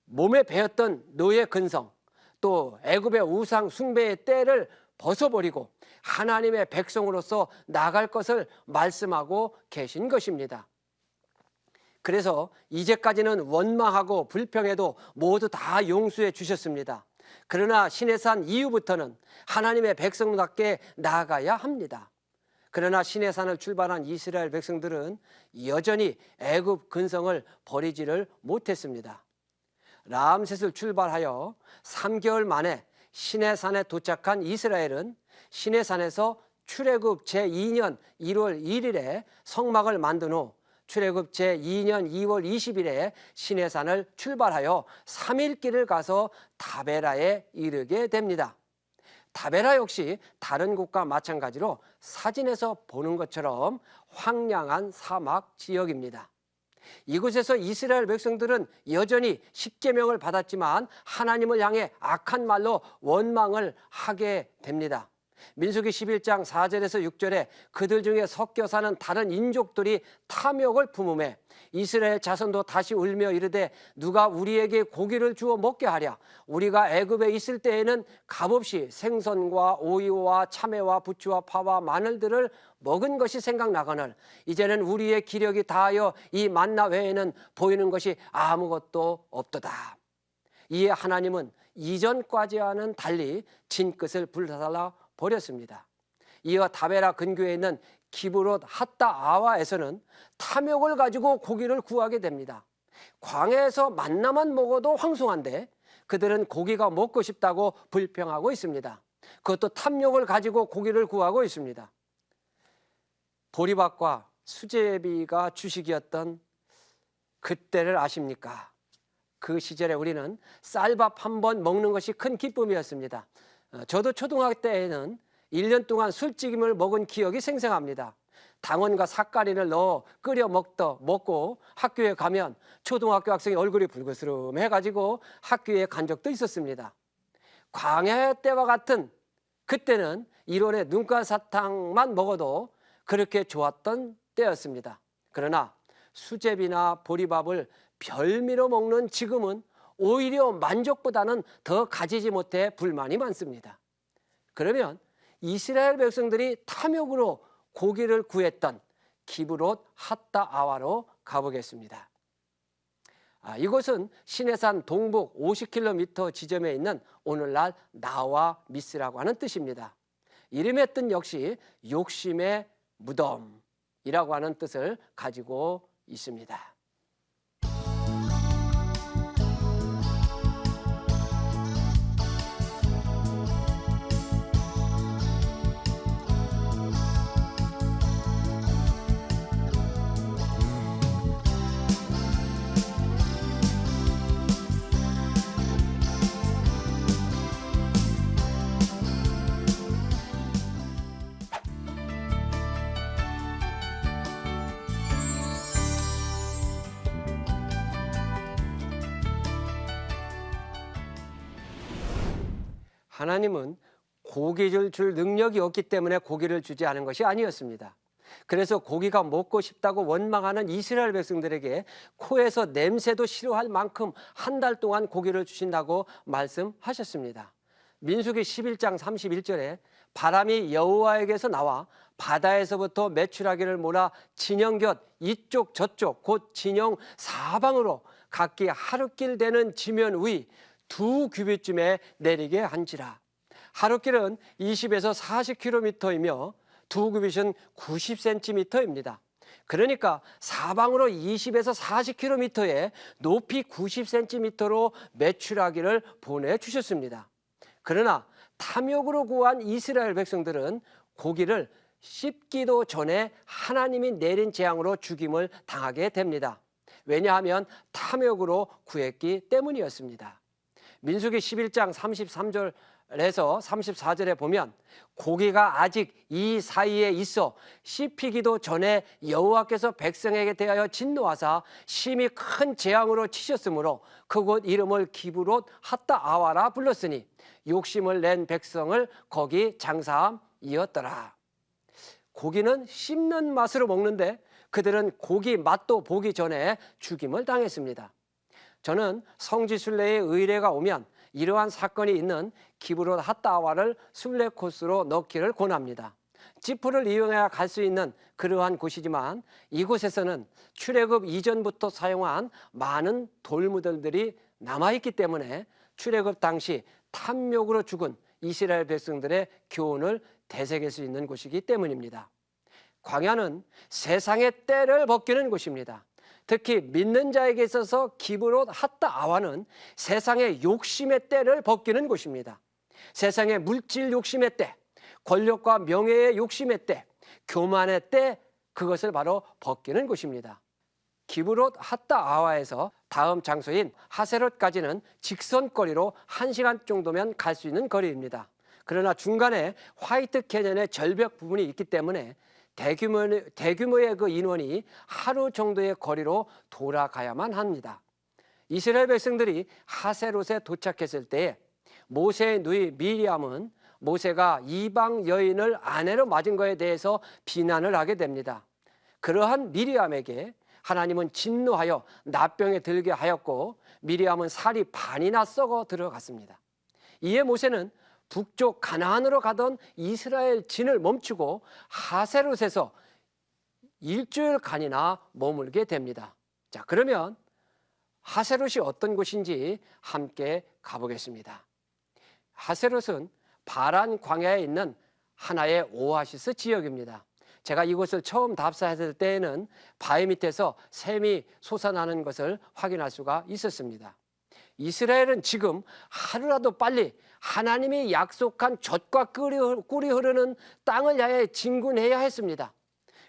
몸에 배었던 노예 근성, 또 애굽의 우상 숭배의 때를 벗어버리고 하나님의 백성으로서 나갈 것을 말씀하고 계신 것입니다. 그래서 이제까지는 원망하고 불평해도 모두 다 용서해 주셨습니다. 그러나 시내산 이후부터는 하나님의 백성답게 나아가야 합니다. 그러나 시내산을 출발한 이스라엘 백성들은 여전히 애굽 근성을 버리지를 못했습니다. 라암셋을 출발하여 3개월 만에 시내산에 도착한 이스라엘은 시내산에서 출애굽 제2년 1월 1일에 성막을 만든 후 출애굽 제2년 2월 20일에 시내산을 출발하여 3일 길을 가서 다베라에 이르게 됩니다. 다베라 역시 다른 곳과 마찬가지로 사진에서 보는 것처럼 황량한 사막 지역입니다. 이곳에서 이스라엘 백성들은 여전히 십계명을 받았지만 하나님을 향해 악한 말로 원망을 하게 됩니다. 민수기 11장 4절에서 6절에 그들 중에 섞여 사는 다른 인족들이 탐욕을 품음에 이스라엘 자손도 다시 울며 이르되 누가 우리에게 고기를 주어 먹게 하랴. 우리가 애굽에 있을 때에는 값없이 생선과 오이와 참외와 부추와 파와 마늘들을 먹은 것이 생각나거늘 이제는 우리의 기력이 다하여 이 만나 외에는 보이는 것이 아무것도 없도다. 이에 하나님은 이전까지와는 달리 진끝을 불살라 버렸습니다. 이어 다베라 근교에 있는 기브롯 핫다 아와에서는 탐욕을 가지고 고기를 구하게 됩니다. 광야에서 만나만 먹어도 황송한데 그들은 고기가 먹고 싶다고 불평하고 있습니다. 그것도 탐욕을 가지고 고기를 구하고 있습니다. 보리밥과 수제비가 주식이었던 그때를 아십니까? 그 시절에 우리는 쌀밥 한 번 먹는 것이 큰 기쁨이었습니다. 저도 초등학교 때에는 1년 동안 술찌김을 먹은 기억이 생생합니다. 당원과 삿가린을 넣어 끓여 먹고 학교에 가면 초등학교 학생이 얼굴이 붉으스름해가지고 학교에 간 적도 있었습니다. 광야 때와 같은 그때는 1월에 눈가사탕만 먹어도 그렇게 좋았던 때였습니다. 그러나 수제비나 보리밥을 별미로 먹는 지금은 오히려 만족보다는 더 가지지 못해 불만이 많습니다. 그러면 이스라엘 백성들이 탐욕으로 고기를 구했던 기브롯 핫다 아와로 가보겠습니다. 이곳은 시내산 동북 50km 지점에 있는 오늘날 나와 미스라고 하는 뜻입니다. 이름의 뜻 역시 욕심의 무덤이라고 하는 뜻을 가지고 있습니다. 하나님은 고기를 줄 능력이 없기 때문에 고기를 주지 않은 것이 아니었습니다. 그래서 고기가 먹고 싶다고 원망하는 이스라엘 백성들에게 코에서 냄새도 싫어할 만큼 한 달 동안 고기를 주신다고 말씀하셨습니다. 민수기 11장 31절에 바람이 여호와에게서 나와 바다에서부터 메추라기를 몰아 진영 곁 이쪽 저쪽 곧 진영 사방으로 각기 하루길 되는 지면 위 2규빗쯤에 내리게 한지라. 하루길은 20에서 40km이며 2규빗은 90cm입니다. 그러니까 사방으로 20에서 40km에 높이 90cm로 메추라기를 보내주셨습니다. 그러나 탐욕으로 구한 이스라엘 백성들은 고기를 씹기도 전에 하나님이 내린 재앙으로 죽임을 당하게 됩니다. 왜냐하면 탐욕으로 구했기 때문이었습니다. 민수기 11장 33절에서 34절에 보면 고기가 아직 이 사이에 있어 씹히기도 전에 여호와께서 백성에게 대하여 진노하사 심히 큰 재앙으로 치셨으므로 그곳 이름을 기브롯 핫다 아와라 불렀으니 욕심을 낸 백성을 거기 장사함이었더라. 고기는 씹는 맛으로 먹는데 그들은 고기 맛도 보기 전에 죽임을 당했습니다. 저는 성지순례에 의례가 오면 이러한 사건이 있는 기브롯 핫다 아와를 순례 코스로 넣기를 권합니다. 지프를 이용해야 갈 수 있는 그러한 곳이지만 이곳에서는 출애굽 이전부터 사용한 많은 돌무들들이 남아있기 때문에 출애굽 당시 탐욕으로 죽은 이스라엘 백성들의 교훈을 되새길 수 있는 곳이기 때문입니다. 광야는 세상의 때를 벗기는 곳입니다. 특히 믿는 자에게 있어서 기브롯 핫다 아와는 세상의 욕심의 때를 벗기는 곳입니다. 세상의 물질 욕심의 때, 권력과 명예의 욕심의 때, 교만의 때, 그것을 바로 벗기는 곳입니다. 기브롯 핫다 아와에서 다음 장소인 하세롯까지는 직선거리로 1시간 정도면 갈 수 있는 거리입니다. 그러나 중간에 화이트 캐년의 절벽 부분이 있기 때문에 대규모의 그 인원이 하루 정도의 거리로 돌아가야만 합니다. 이스라엘 백성들이 하세롯에 도착했을 때 모세의 누이 미리암은 모세가 이방 여인을 아내로 맞은 것에 대해서 비난을 하게 됩니다. 그러한 미리암에게 하나님은 진노하여 납병에 들게 하였고 미리암은 살이 반이나 썩어 들어갔습니다. 이에 모세는 북쪽 가나안으로 가던 이스라엘 진을 멈추고 하세롯에서 일주일간이나 머물게 됩니다. 자, 그러면 하세롯이 어떤 곳인지 함께 가보겠습니다. 하세롯은 바란 광야에 있는 하나의 오아시스 지역입니다. 제가 이곳을 처음 답사했을 때에는 바위 밑에서 샘이 솟아나는 것을 확인할 수가 있었습니다. 이스라엘은 지금 하루라도 빨리 하나님이 약속한 젖과 꿀이 흐르는 땅을 향해 진군해야 했습니다.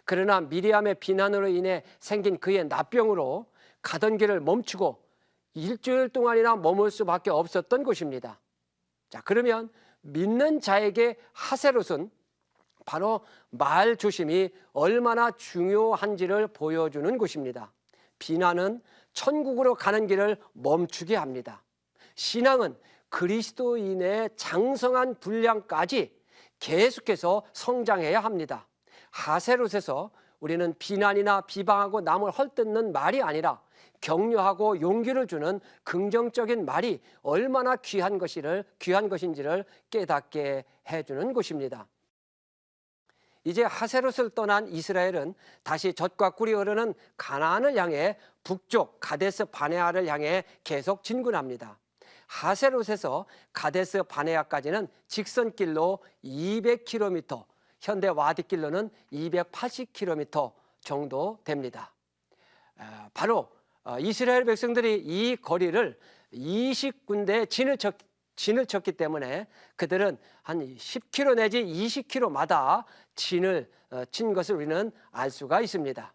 그러나 미리암의 비난으로 인해 생긴 그의 납병으로 가던 길을 멈추고 일주일 동안이나 머물 수밖에 없었던 곳입니다. 자, 그러면 믿는 자에게 하세롯은 바로 말 조심이 얼마나 중요한지를 보여주는 곳입니다. 비난은 천국으로 가는 길을 멈추게 합니다. 신앙은 그리스도인의 장성한 분량까지 계속해서 성장해야 합니다. 하세롯에서 우리는 비난이나 비방하고 남을 헐뜯는 말이 아니라 격려하고 용기를 주는 긍정적인 말이 얼마나 귀한 것인지를 깨닫게 해주는 곳입니다. 이제 하세롯을 떠난 이스라엘은 다시 젖과 꿀이 흐르는 가나안을 향해 북쪽 가데스 바네아를 향해 계속 진군합니다. 하세롯에서 가데스 바네아까지는 직선길로 200km, 현대 와디길로는 280km 정도 됩니다. 바로 이스라엘 백성들이 이 거리를 20군데 진을 쳤기 때문에 그들은 한 10km 내지 20km마다 진을 친 것을 우리는 알 수가 있습니다.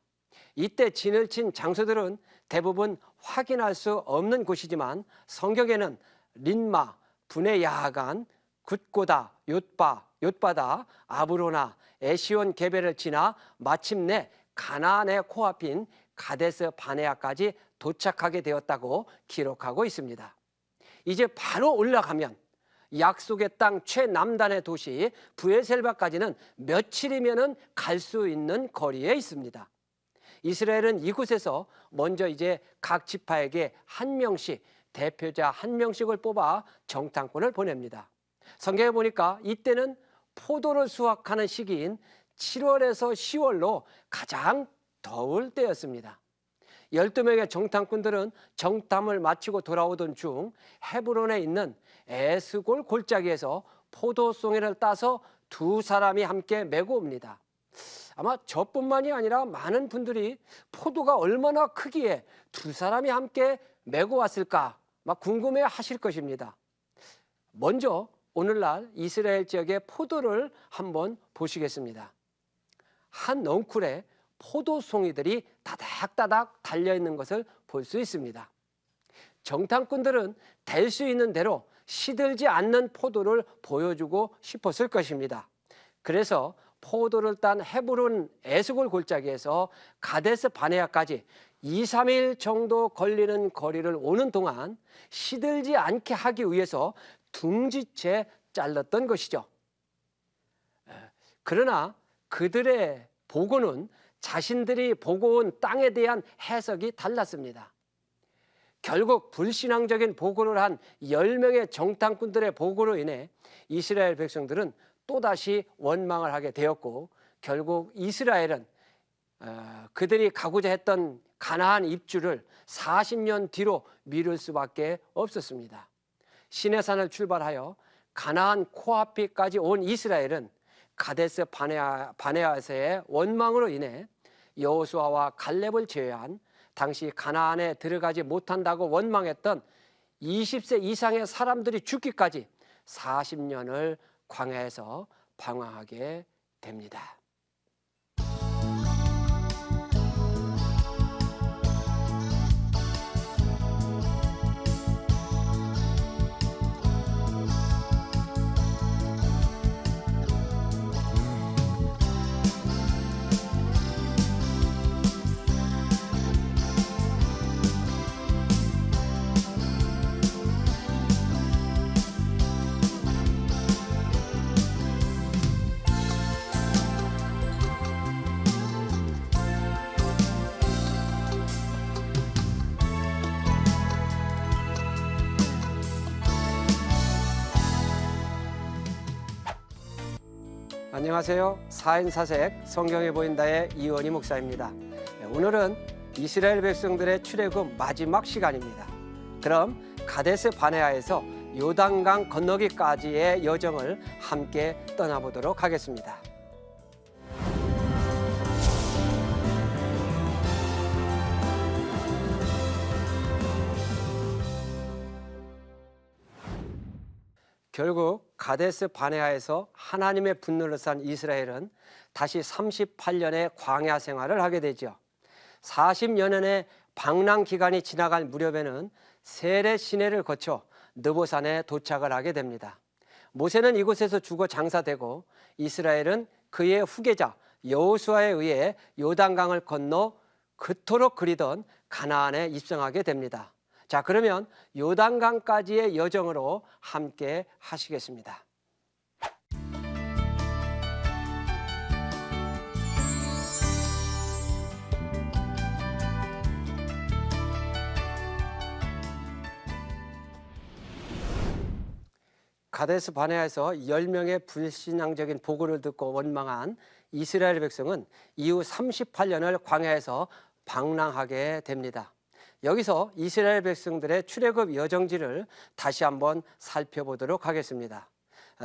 이때 진을 친 장소들은 대부분 확인할 수 없는 곳이지만 성경에는 린마, 분의 야간, 굿고다, 욤바다, 아브로나, 에시온 게벨을 지나 마침내 가나안의 코앞인 가데스 바네아까지 도착하게 되었다고 기록하고 있습니다. 이제 바로 올라가면 약속의 땅 최남단의 도시 브에셀바까지는 며칠이면은 갈 수 있는 거리에 있습니다. 이스라엘은 이곳에서 먼저 이제 각 지파에게 한 명씩 대표자 한 명씩을 뽑아 정탐꾼을 보냅니다. 성경에 보니까 이때는 포도를 수확하는 시기인 7월에서 10월로 가장 더울 때였습니다. 12명의 정탐꾼들은 정탐을 마치고 돌아오던 중 헤브론에 있는 에스골 골짜기에서 포도송이를 따서 두 사람이 함께 메고 옵니다. 아마 저뿐만이 아니라 많은 분들이 포도가 얼마나 크기에 두 사람이 함께 메고 왔을까 막 궁금해 하실 것입니다. 먼저 오늘날 이스라엘 지역의 포도를 한번 보시겠습니다. 한 넝쿨에 포도송이들이 다닥다닥 달려있는 것을 볼 수 있습니다. 정탐꾼들은 될 수 있는 대로 시들지 않는 포도를 보여주고 싶었을 것입니다. 그래서 포도를 딴 헤브론 에스골 골짜기에서 가데스 바네아까지 2, 3일 정도 걸리는 거리를 오는 동안 시들지 않게 하기 위해서 둥지채 잘랐던 것이죠. 그러나 그들의 보고는 자신들이 보고 온 땅에 대한 해석이 달랐습니다. 결국 불신앙적인 보고를 한 10명의 정탐꾼들의 보고로 인해 이스라엘 백성들은 또다시 원망을 하게 되었고 결국 이스라엘은 그들이 가고자 했던 가나안 입주를 40년 뒤로 미룰 수밖에 없었습니다. 시내산을 출발하여 가나안 코앞까지 온 이스라엘은 가데스 바네아에서의 원망으로 인해 여호수아와 갈렙을 제외한 당시 가나안에 들어가지 못한다고 원망했던 20세 이상의 사람들이 죽기까지 40년을 광야에서 방황하게 됩니다. 안녕하세요. 사인사색 성경에 보인다의 이원희 목사입니다. 오늘은 이스라엘 백성들의 출애굽 마지막 시간입니다. 그럼 가데스 바네아에서 요단강 건너기까지의 여정을 함께 떠나보도록 하겠습니다. 결국 가데스 바네아에서 하나님의 분노를 산 이스라엘은 다시 38년의 광야 생활을 하게 되죠. 40여년의 방랑 기간이 지나갈 무렵에는 세례 시내를 거쳐 느보산에 도착을 하게 됩니다. 모세는 이곳에서 죽어 장사되고 이스라엘은 그의 후계자 여호수아에 의해 요단강을 건너 그토록 그리던 가나안에 입성하게 됩니다. 자, 그러면 요단강까지의 여정으로 함께 하시겠습니다. 가데스 바네아에서 10명의 불신앙적인 보고를 듣고 원망한 이스라엘 백성은 이후 38년을 광야에서 방랑하게 됩니다. 여기서 이스라엘 백성들의 출애굽 여정지를 다시 한번 살펴보도록 하겠습니다.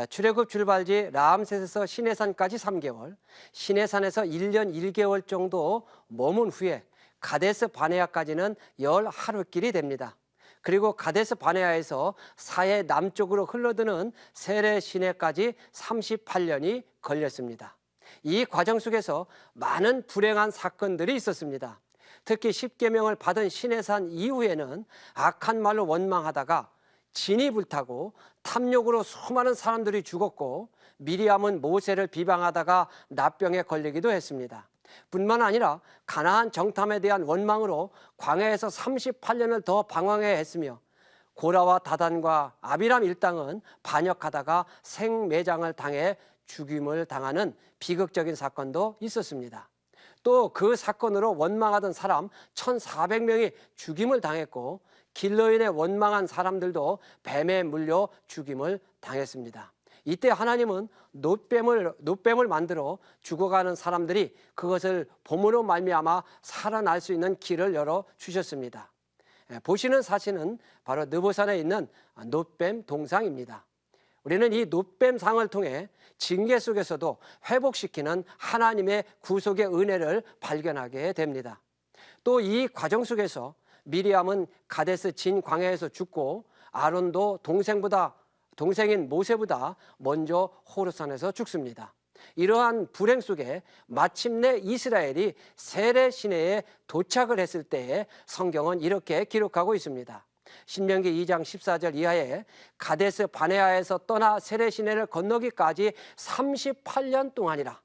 출애굽 출발지 라암셋에서 시내산까지 3개월, 시내산에서 1년 1개월 정도 머문 후에 가데스 바네아까지는 10하루길이 됩니다. 그리고 가데스 바네아에서 사해 남쪽으로 흘러드는 세례 시내까지 38년이 걸렸습니다. 이 과정 속에서 많은 불행한 사건들이 있었습니다. 특히 십계명을 받은 시내산 이후에는 악한 말로 원망하다가 진이 불타고 탐욕으로 수많은 사람들이 죽었고, 미리암은 모세를 비방하다가 납병에 걸리기도 했습니다. 뿐만 아니라 가나안 정탐에 대한 원망으로 광야에서 38년을 더 방황해야 했으며, 고라와 다단과 아비람 일당은 반역하다가 생매장을 당해 죽임을 당하는 비극적인 사건도 있었습니다. 또 그 사건으로 원망하던 사람 1,400명이 죽임을 당했고, 길러인에 원망한 사람들도 뱀에 물려 죽임을 당했습니다. 이때 하나님은 놋뱀을 만들어 죽어가는 사람들이 그것을 봄으로 말미암아 살아날 수 있는 길을 열어 주셨습니다. 보시는 사진은 바로 느보산에 있는 놋뱀 동상입니다. 우리는 이 놋뱀상을 통해 징계 속에서도 회복시키는 하나님의 구속의 은혜를 발견하게 됩니다. 또 이 과정 속에서 미리암은 가데스 진 광야에서 죽고, 아론도 동생인 모세보다 먼저 호르산에서 죽습니다. 이러한 불행 속에 마침내 이스라엘이 세례 시내에 도착을 했을 때에 성경은 이렇게 기록하고 있습니다. 신명기 2장 14절 이하에 가데스 바네아에서 떠나 세례 시내를 건너기까지 38년 동안이라.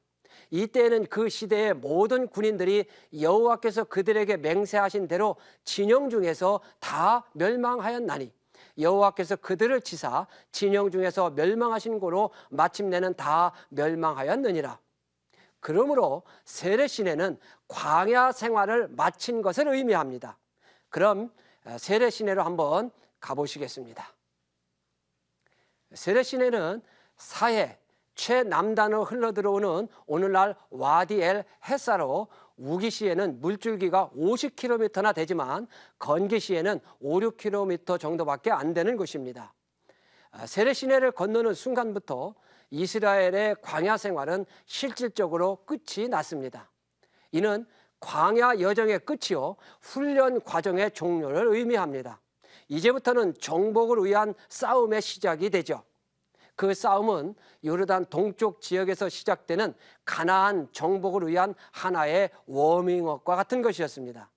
이때에는 그 시대의 모든 군인들이 여호와께서 그들에게 맹세하신 대로 진영 중에서 다 멸망하였나니, 여호와께서 그들을 치사 진영 중에서 멸망하신 고로 마침내는 다 멸망하였느니라. 그러므로 세례 시내는 광야 생활을 마친 것을 의미합니다. 그럼 세례 시내로 한번 가보시겠습니다. 세례 시내는 사해 최남단으로 흘러들어오는 오늘날 와디 엘 헤사로, 우기시에는 물줄기가 50km나 되지만 건기시에는 5, 6km 정도밖에 안 되는 곳입니다. 세례 시내를 건너는 순간부터 이스라엘의 광야 생활은 실질적으로 끝이 났습니다. 이는 광야 여정의 끝이요, 훈련 과정의 종료를 의미합니다. 이제부터는 정복을 위한 싸움의 시작이 되죠. 그 싸움은 요르단 동쪽 지역에서 시작되는 가나안 정복을 위한 하나의 워밍업과 같은 것이었습니다.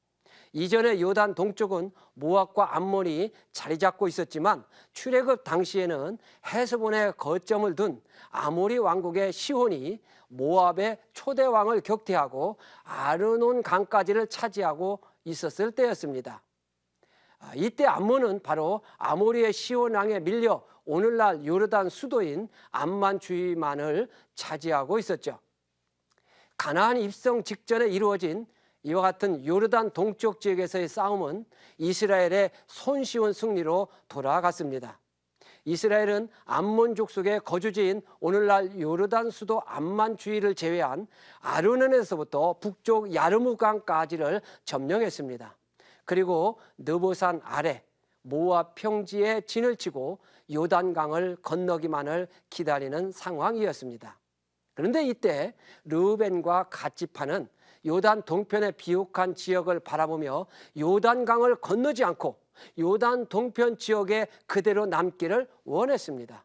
이전에 요단 동쪽은 모압과 암몬이 자리 잡고 있었지만, 출애굽 당시에는 헤스본에 거점을 둔 아모리 왕국의 시혼이 모압의 초대 왕을 격퇴하고 아르논 강까지를 차지하고 있었을 때였습니다. 이때 암몬은 바로 아모리의 시혼 왕에 밀려 오늘날 요르단 수도인 암만 주위만을 차지하고 있었죠. 가나안 입성 직전에 이루어진 이와 같은 요르단 동쪽 지역에서의 싸움은 이스라엘의 손쉬운 승리로 돌아갔습니다. 이스라엘은 암몬 족속의 거주지인 오늘날 요르단 수도 암만 주위를 제외한 아르논에서부터 북쪽 야르무강까지를 점령했습니다. 그리고 느보산 아래 모압 평지에 진을 치고 요단강을 건너기만을 기다리는 상황이었습니다. 그런데 이때 르우벤과 갓지파는 요단 동편의 비옥한 지역을 바라보며 요단강을 건너지 않고 요단 동편 지역에 그대로 남기를 원했습니다.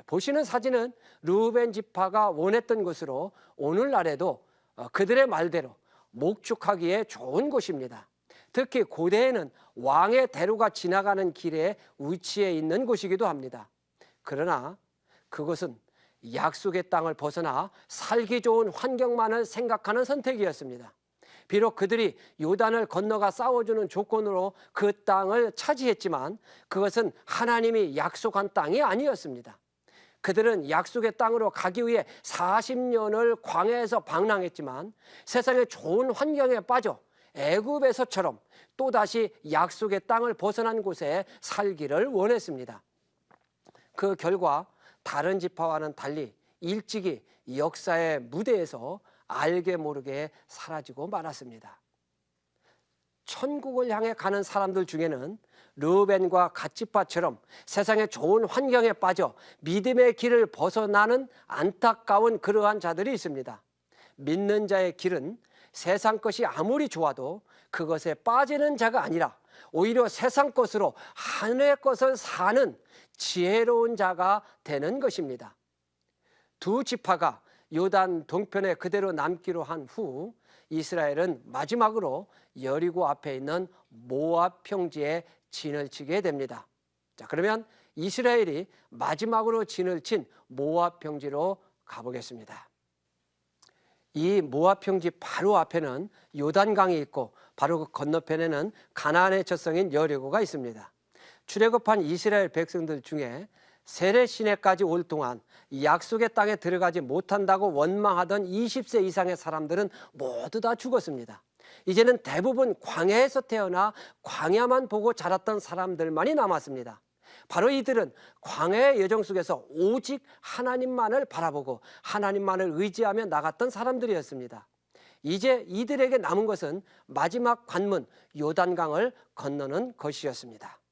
보시는 사진은 르우벤 지파가 원했던 곳으로 오늘날에도 그들의 말대로 목축하기에 좋은 곳입니다. 특히 고대에는 왕의 대로가 지나가는 길에 위치해 있는 곳이기도 합니다. 그러나 그것은 약속의 땅을 벗어나 살기 좋은 환경만을 생각하는 선택이었습니다. 비록 그들이 요단을 건너가 싸워주는 조건으로 그 땅을 차지했지만 그것은 하나님이 약속한 땅이 아니었습니다. 그들은 약속의 땅으로 가기 위해 40년을 광야에서 방랑했지만 세상의 좋은 환경에 빠져 애굽에서처럼 또다시 약속의 땅을 벗어난 곳에 살기를 원했습니다. 그 결과 다른 지파와는 달리 일찍이 역사의 무대에서 알게 모르게 사라지고 말았습니다. 천국을 향해 가는 사람들 중에는 르우벤과 갓지파처럼 세상의 좋은 환경에 빠져 믿음의 길을 벗어나는 안타까운 그러한 자들이 있습니다. 믿는 자의 길은 세상 것이 아무리 좋아도 그것에 빠지는 자가 아니라 오히려 세상 것으로 하늘의 것을 사는 지혜로운 자가 되는 것입니다. 두 지파가 요단 동편에 그대로 남기로 한 후 이스라엘은 마지막으로 여리고 앞에 있는 모압 평지에 진을 치게 됩니다. 자, 그러면 이스라엘이 마지막으로 진을 친 모압 평지로 가보겠습니다. 이 모압 평지 바로 앞에는 요단강이 있고 바로 그 건너편에는 가나안의 젖성인 여리고가 있습니다. 출애굽한 이스라엘 백성들 중에 세례 시내까지 올 동안 약속의 땅에 들어가지 못한다고 원망하던 20세 이상의 사람들은 모두 다 죽었습니다. 이제는 대부분 광야에서 태어나 광야만 보고 자랐던 사람들만이 남았습니다. 바로 이들은 광야의 여정 속에서 오직 하나님만을 바라보고 하나님만을 의지하며 나갔던 사람들이었습니다. 이제 이들에게 남은 것은 마지막 관문 요단강을 건너는 것이었습니다.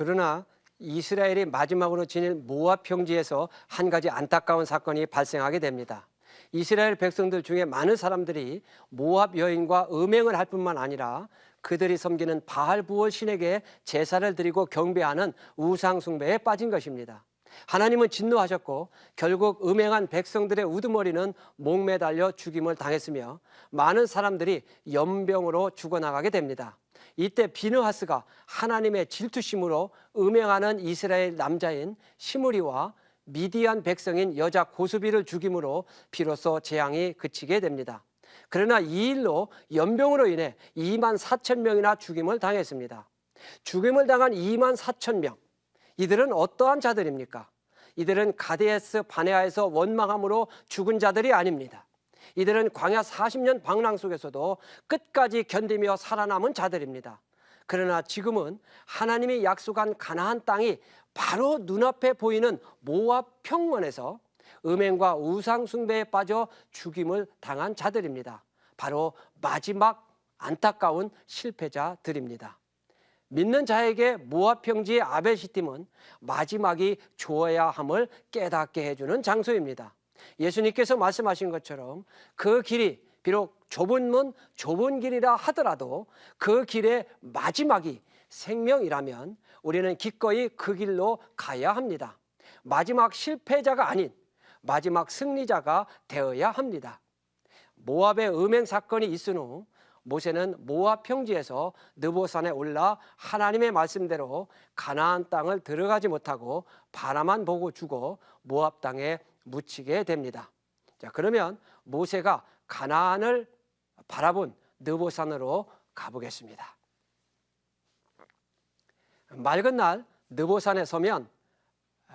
그러나 이스라엘이 마지막으로 지닐 모압 평지에서 한 가지 안타까운 사건이 발생하게 됩니다. 이스라엘 백성들 중에 많은 사람들이 모압 여인과 음행을 할 뿐만 아니라 그들이 섬기는 바알 부월 신에게 제사를 드리고 경배하는 우상 숭배에 빠진 것입니다. 하나님은 진노하셨고 결국 음행한 백성들의 우두머리는 목매달려 죽임을 당했으며 많은 사람들이 연병으로 죽어나가게 됩니다. 이때 비느하스가 하나님의 질투심으로 음행하는 이스라엘 남자인 시므리와 미디안 백성인 여자 고수비를 죽임으로 비로소 재앙이 그치게 됩니다. 그러나 이 일로 연병으로 인해 2만 4천 명이나 죽임을 당했습니다. 죽임을 당한 2만 4천 명, 이들은 어떠한 자들입니까? 이들은 가데스 바네아에서 원망함으로 죽은 자들이 아닙니다. 이들은 광야 40년 방랑 속에서도 끝까지 견디며 살아남은 자들입니다. 그러나 지금은 하나님이 약속한 가나안 땅이 바로 눈앞에 보이는 모압 평원에서 음행과 우상 숭배에 빠져 죽임을 당한 자들입니다. 바로 마지막 안타까운 실패자들입니다. 믿는 자에게 모압 평지의 아벨시팀은 마지막이 좋아야 함을 깨닫게 해주는 장소입니다. 예수님께서 말씀하신 것처럼 그 길이 비록 좁은 문, 좁은 길이라 하더라도 그 길의 마지막이 생명이라면 우리는 기꺼이 그 길로 가야 합니다. 마지막 실패자가 아닌 마지막 승리자가 되어야 합니다. 모압의 음행 사건이 있은 후 모세는 모압 평지에서 느보산에 올라 하나님의 말씀대로 가나안 땅을 들어가지 못하고 바라만 보고 죽어 모압 땅에 묻히게 됩니다. 자, 그러면 모세가 가나안을 바라본 느보산으로 가보겠습니다. 맑은 날 느보산에 서면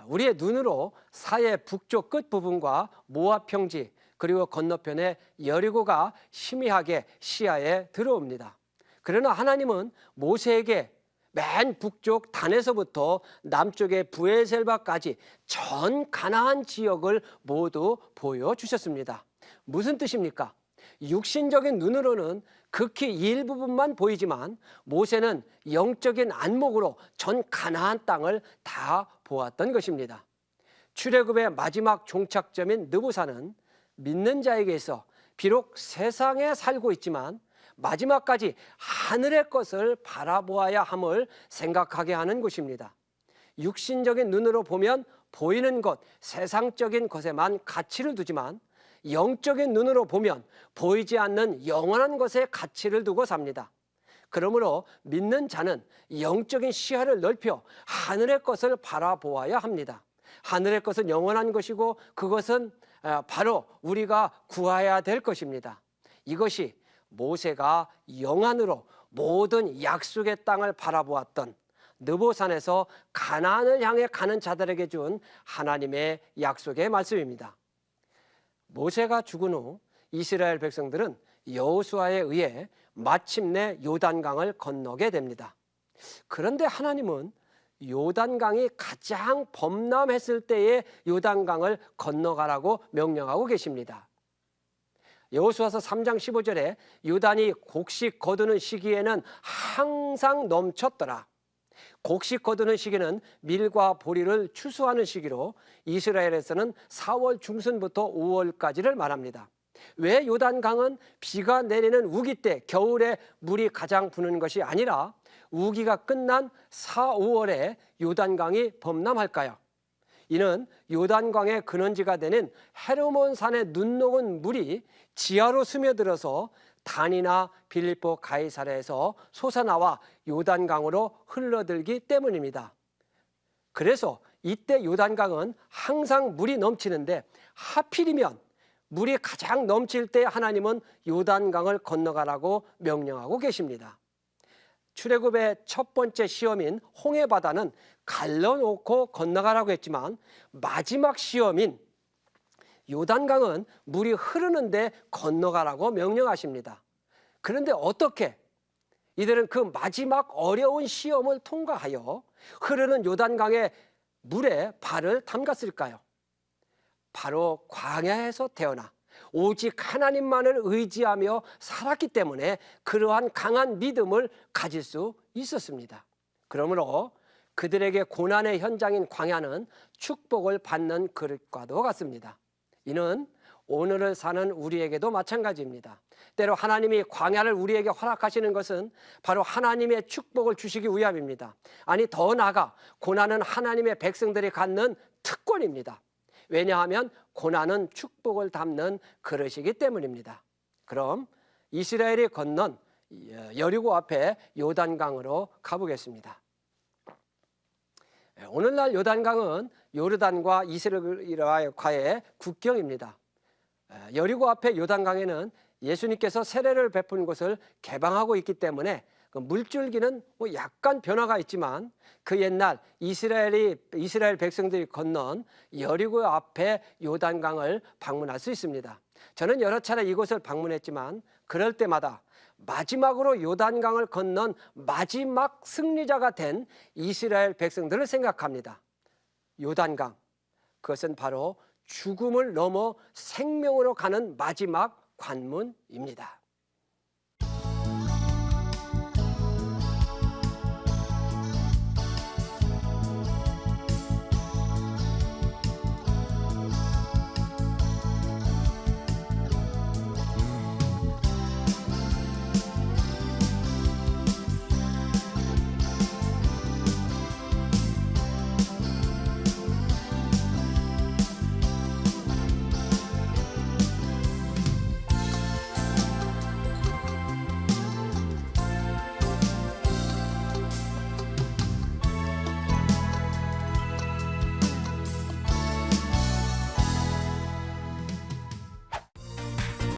우리의 눈으로 사해 북쪽 끝부분과 모압 평지 그리고 건너편의 여리고가 희미하게 시야에 들어옵니다. 그러나 하나님은 모세에게 맨 북쪽 단에서부터 남쪽의 브에셀바까지 전 가나안 지역을 모두 보여주셨습니다. 무슨 뜻입니까? 육신적인 눈으로는 극히 일부분만 보이지만 모세는 영적인 안목으로 전 가나안 땅을 다 보았던 것입니다. 출애굽의 마지막 종착점인 느보산은 믿는 자에게서 비록 세상에 살고 있지만 마지막까지 하늘의 것을 바라보아야 함을 생각하게 하는 곳입니다. 육신적인 눈으로 보면 보이는 것, 세상적인 것에만 가치를 두지만 영적인 눈으로 보면 보이지 않는 영원한 것에 가치를 두고 삽니다. 그러므로 믿는 자는 영적인 시야를 넓혀 하늘의 것을 바라보아야 합니다. 하늘의 것은 영원한 것이고 그것은 바로 우리가 구해야 될 것입니다. 이것이 모세가 영안으로 모든 약속의 땅을 바라보았던 느보산에서 가나안을 향해 가는 자들에게 준 하나님의 약속의 말씀입니다. 모세가 죽은 후 이스라엘 백성들은 여호수아에 의해 마침내 요단강을 건너게 됩니다. 그런데 하나님은 요단강이 가장 범람했을 때에 요단강을 건너가라고 명령하고 계십니다. 여호수아서 3장 15절에 요단이 곡식 거두는 시기에는 항상 넘쳤더라. 곡식 거두는 시기는 밀과 보리를 추수하는 시기로 이스라엘에서는 4월 중순부터 5월까지를 말합니다. 왜 요단강은 비가 내리는 우기 때 겨울에 물이 가장 부는 것이 아니라 우기가 끝난 4, 5월에 요단강이 범람할까요? 이는 요단강의 근원지가 되는 헤르몬 산의 눈 녹은 물이 지하로 스며들어서 단이나 빌립보 가이사랴에서 솟아나와 요단강으로 흘러들기 때문입니다. 그래서 이때 요단강은 항상 물이 넘치는데 하필이면 물이 가장 넘칠 때 하나님은 요단강을 건너가라고 명령하고 계십니다. 출애굽의 첫 번째 시험인 홍해바다는 갈라놓고 건너가라고 했지만 마지막 시험인 요단강은 물이 흐르는데 건너가라고 명령하십니다. 그런데 어떻게 이들은 그 마지막 어려운 시험을 통과하여 흐르는 요단강의 물에 발을 담갔을까요? 바로 광야에서 태어나 오직 하나님만을 의지하며 살았기 때문에 그러한 강한 믿음을 가질 수 있었습니다. 그러므로 그들에게 고난의 현장인 광야는 축복을 받는 그릇과도 같습니다. 이는 오늘을 사는 우리에게도 마찬가지입니다. 때로 하나님이 광야를 우리에게 허락하시는 것은 바로 하나님의 축복을 주시기 위함입니다. 아니 더 나아가 고난은 하나님의 백성들이 갖는 특권입니다. 왜냐하면 고난은 축복을 담는 그릇이기 때문입니다. 그럼 이스라엘이 건넌 여리고 앞에 요단강으로 가보겠습니다. 오늘날 요단강은 요르단과 이스라엘과의 국경입니다. 여리고 앞에 요단강에는 예수님께서 세례를 베푼 곳을 개방하고 있기 때문에 그 물줄기는 약간 변화가 있지만 그 옛날 이스라엘 백성들이 건넌 여리고 앞에 요단강을 방문할 수 있습니다. 저는 여러 차례 이곳을 방문했지만 그럴 때마다 마지막으로 요단강을 건넌 마지막 승리자가 된 이스라엘 백성들을 생각합니다. 요단강, 그것은 바로 죽음을 넘어 생명으로 가는 마지막 관문입니다.